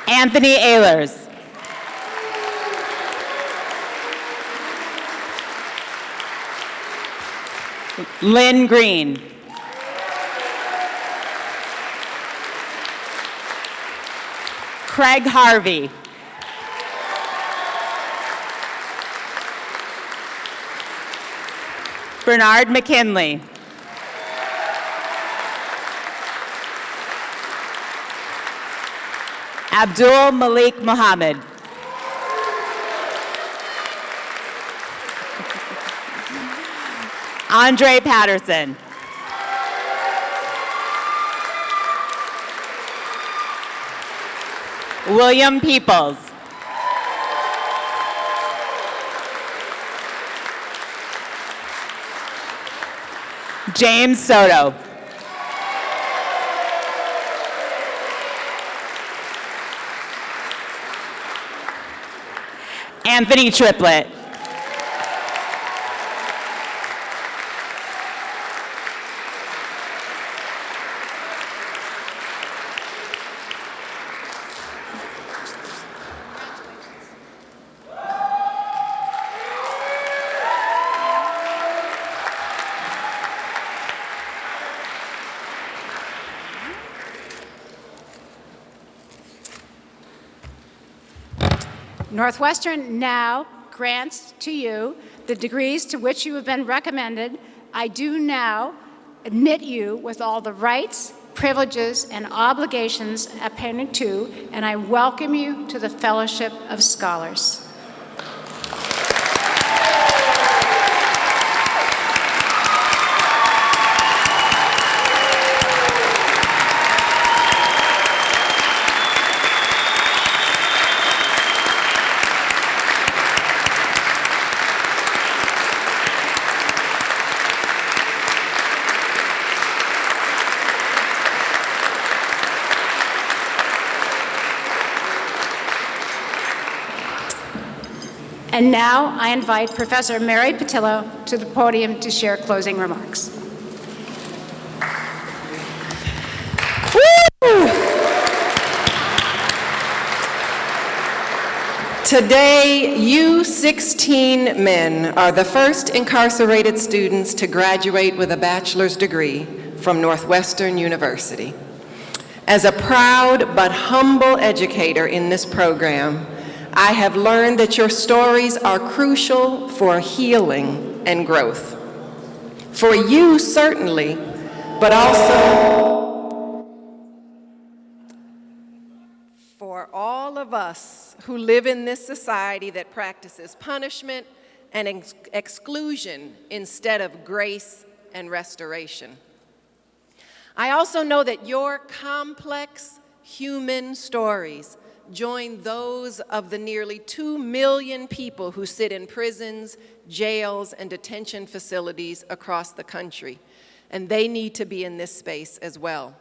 Anthony Ehlers. Lynn Green. Craig Harvey. Bernard McKinley. Abdul Malik Mohammed. Andre Patterson. William Peoples. James Soto. Anthony Triplett. Northwestern now grants to you the degrees to which you have been recommended. I do now admit you with all the rights, privileges, and obligations appended to, and I welcome you to the Fellowship of Scholars. And now I invite Professor Mary Patillo to the podium to share closing remarks. Today, you 16 men are the first incarcerated students to graduate with a bachelor's degree from Northwestern University. As a proud but humble educator in this program, I have learned that your stories are crucial for healing and growth. For you, certainly, but also for all of us who live in this society that practices punishment and exclusion instead of grace and restoration. I also know that your complex human stories join those of the nearly 2 million people who sit in prisons, jails, and detention facilities across the country, and they need to be in this space as well.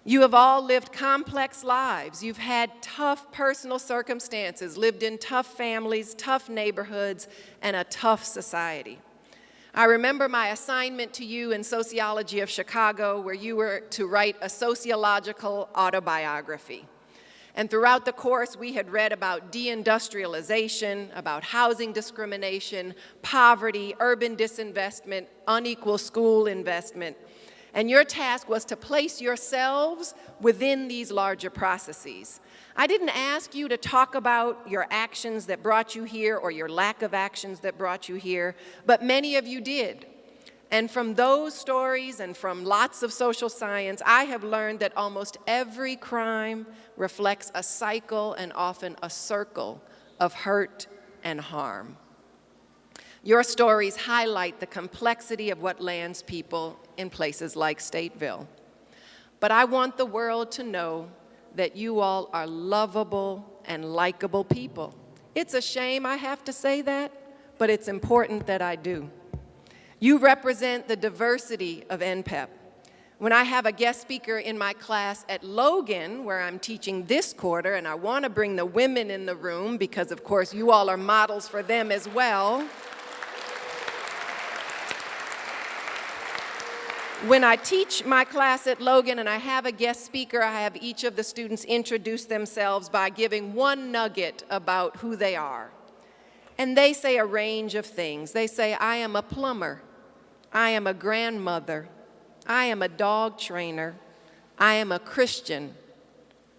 You have all lived complex lives. You've had tough personal circumstances, lived in tough families, tough neighborhoods, and a tough society. I remember my assignment to you in Sociology of Chicago, where you were to write a sociological autobiography. And throughout the course, we had read about deindustrialization, about housing discrimination, poverty, urban disinvestment, unequal school investment. And your task was to place yourselves within these larger processes. I didn't ask you to talk about your actions that brought you here or your lack of actions that brought you here, but many of you did. And from those stories and from lots of social science, I have learned that almost every crime reflects a cycle and often a circle of hurt and harm. Your stories highlight the complexity of what lands people in places like Stateville. But I want the world to know that you all are lovable and likable people. It's a shame I have to say that, but it's important that I do. You represent the diversity of NPEP. When I have a guest speaker in my class at Logan, where I'm teaching this quarter, and I want to bring the women in the room because, of course, you all are models for them as well. When I teach my class at Logan and I have a guest speaker, I have each of the students introduce themselves by giving one nugget about who they are. And they say a range of things. They say, I am a plumber. I am a grandmother. I am a dog trainer. I am a Christian.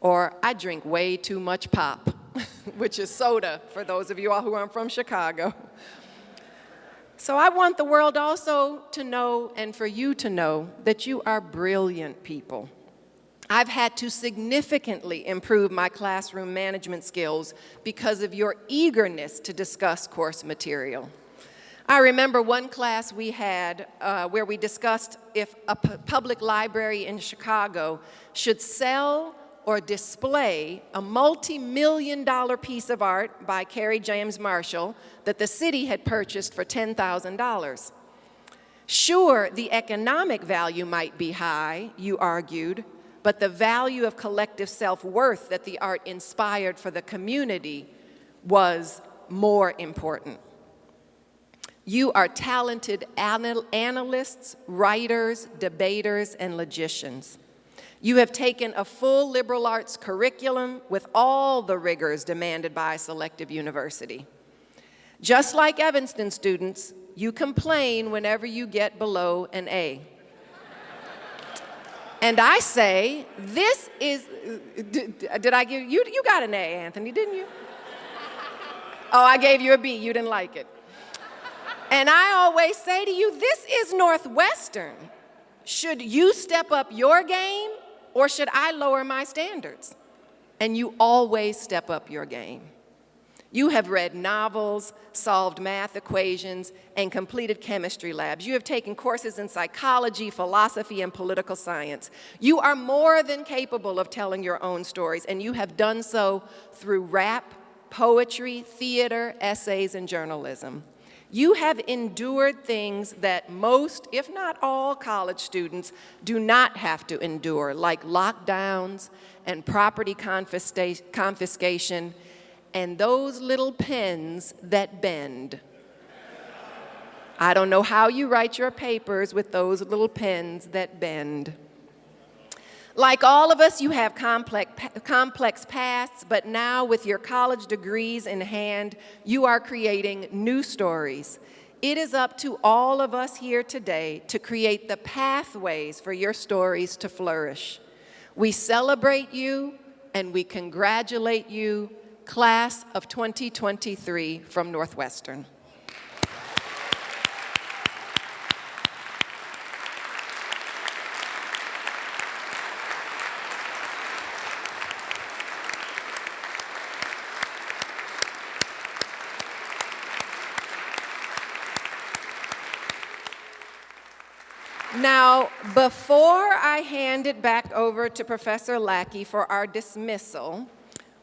Or I drink way too much pop, which is soda for those of you all who aren't from Chicago. So I want the world also to know, and for you to know, that you are brilliant people. I've had to significantly improve my classroom management skills because of your eagerness to discuss course material. I remember one class we had where we discussed if a public library in Chicago should sell or display a multi-million-dollar piece of art by Carrie James Marshall that the city had purchased for $10,000. Sure, the economic value might be high, you argued, but the value of collective self-worth that the art inspired for the community was more important. You are talented analysts, writers, debaters, and logicians. You have taken a full liberal arts curriculum with all the rigors demanded by a selective university. Just like Evanston students, you complain whenever you get below an A. And I say, this is, did I give, you got an A, Anthony, didn't you? Oh, I gave you a B, you didn't like it. And I always say to you, this is Northwestern. Should you step up your game or should I lower my standards? And you always step up your game. You have read novels, solved math equations, and completed chemistry labs. You have taken courses in psychology, philosophy, and political science. You are more than capable of telling your own stories, and you have done so through rap, poetry, theater, essays, and journalism. You have endured things that most, if not all, college students do not have to endure, like lockdowns and property confiscation, and those little pens that bend. I don't know how you write your papers with those little pens that bend. Like all of us, you have complex pasts, but now with your college degrees in hand, you are creating new stories. It is up to all of us here today to create the pathways for your stories to flourish. We celebrate you and we congratulate you, Class of 2023 from Northwestern. Now, before I hand it back over to Professor Lackey for our dismissal,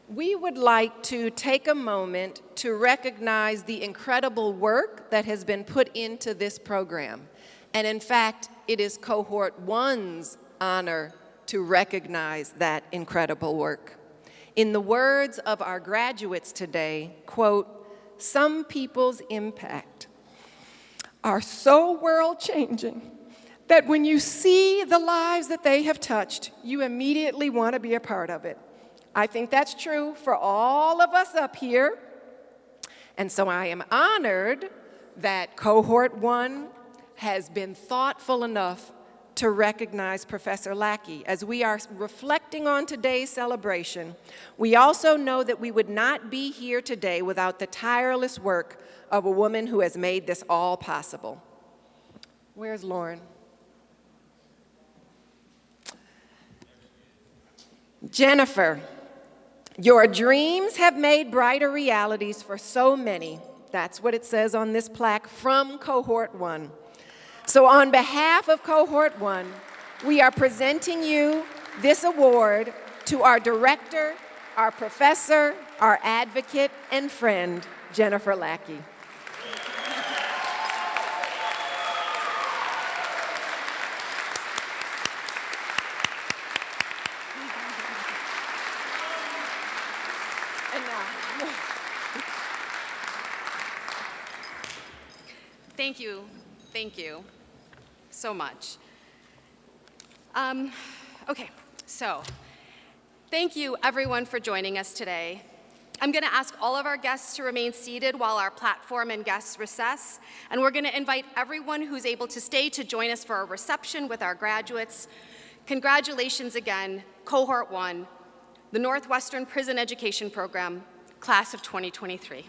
we would like to take a moment to recognize the incredible work that has been put into this program. And in fact, it is Cohort 1's honor to recognize that incredible work. In the words of our graduates today, quote, "Some people's impact are so world-changing that when you see the lives that they have touched, you immediately want to be a part of it." I think that's true for all of us up here. And so I am honored that Cohort 1 has been thoughtful enough to recognize Professor Lackey. As we are reflecting on today's celebration, we also know that we would not be here today without the tireless work of a woman who has made this all possible. Where's Lauren? Jennifer, your dreams have made brighter realities for so many. That's what it says on this plaque from Cohort 1. So on behalf of Cohort 1, we are presenting you this award to our director, our professor, our advocate, and friend, Jennifer Lackey. Thank you so much. Okay, so thank you everyone for joining us today. I'm gonna ask all of our guests to remain seated while our platform and guests recess, and we're gonna invite everyone who's able to stay to join us for a reception with our graduates. Congratulations again, Cohort 1, the Northwestern Prison Education Program, Class of 2023.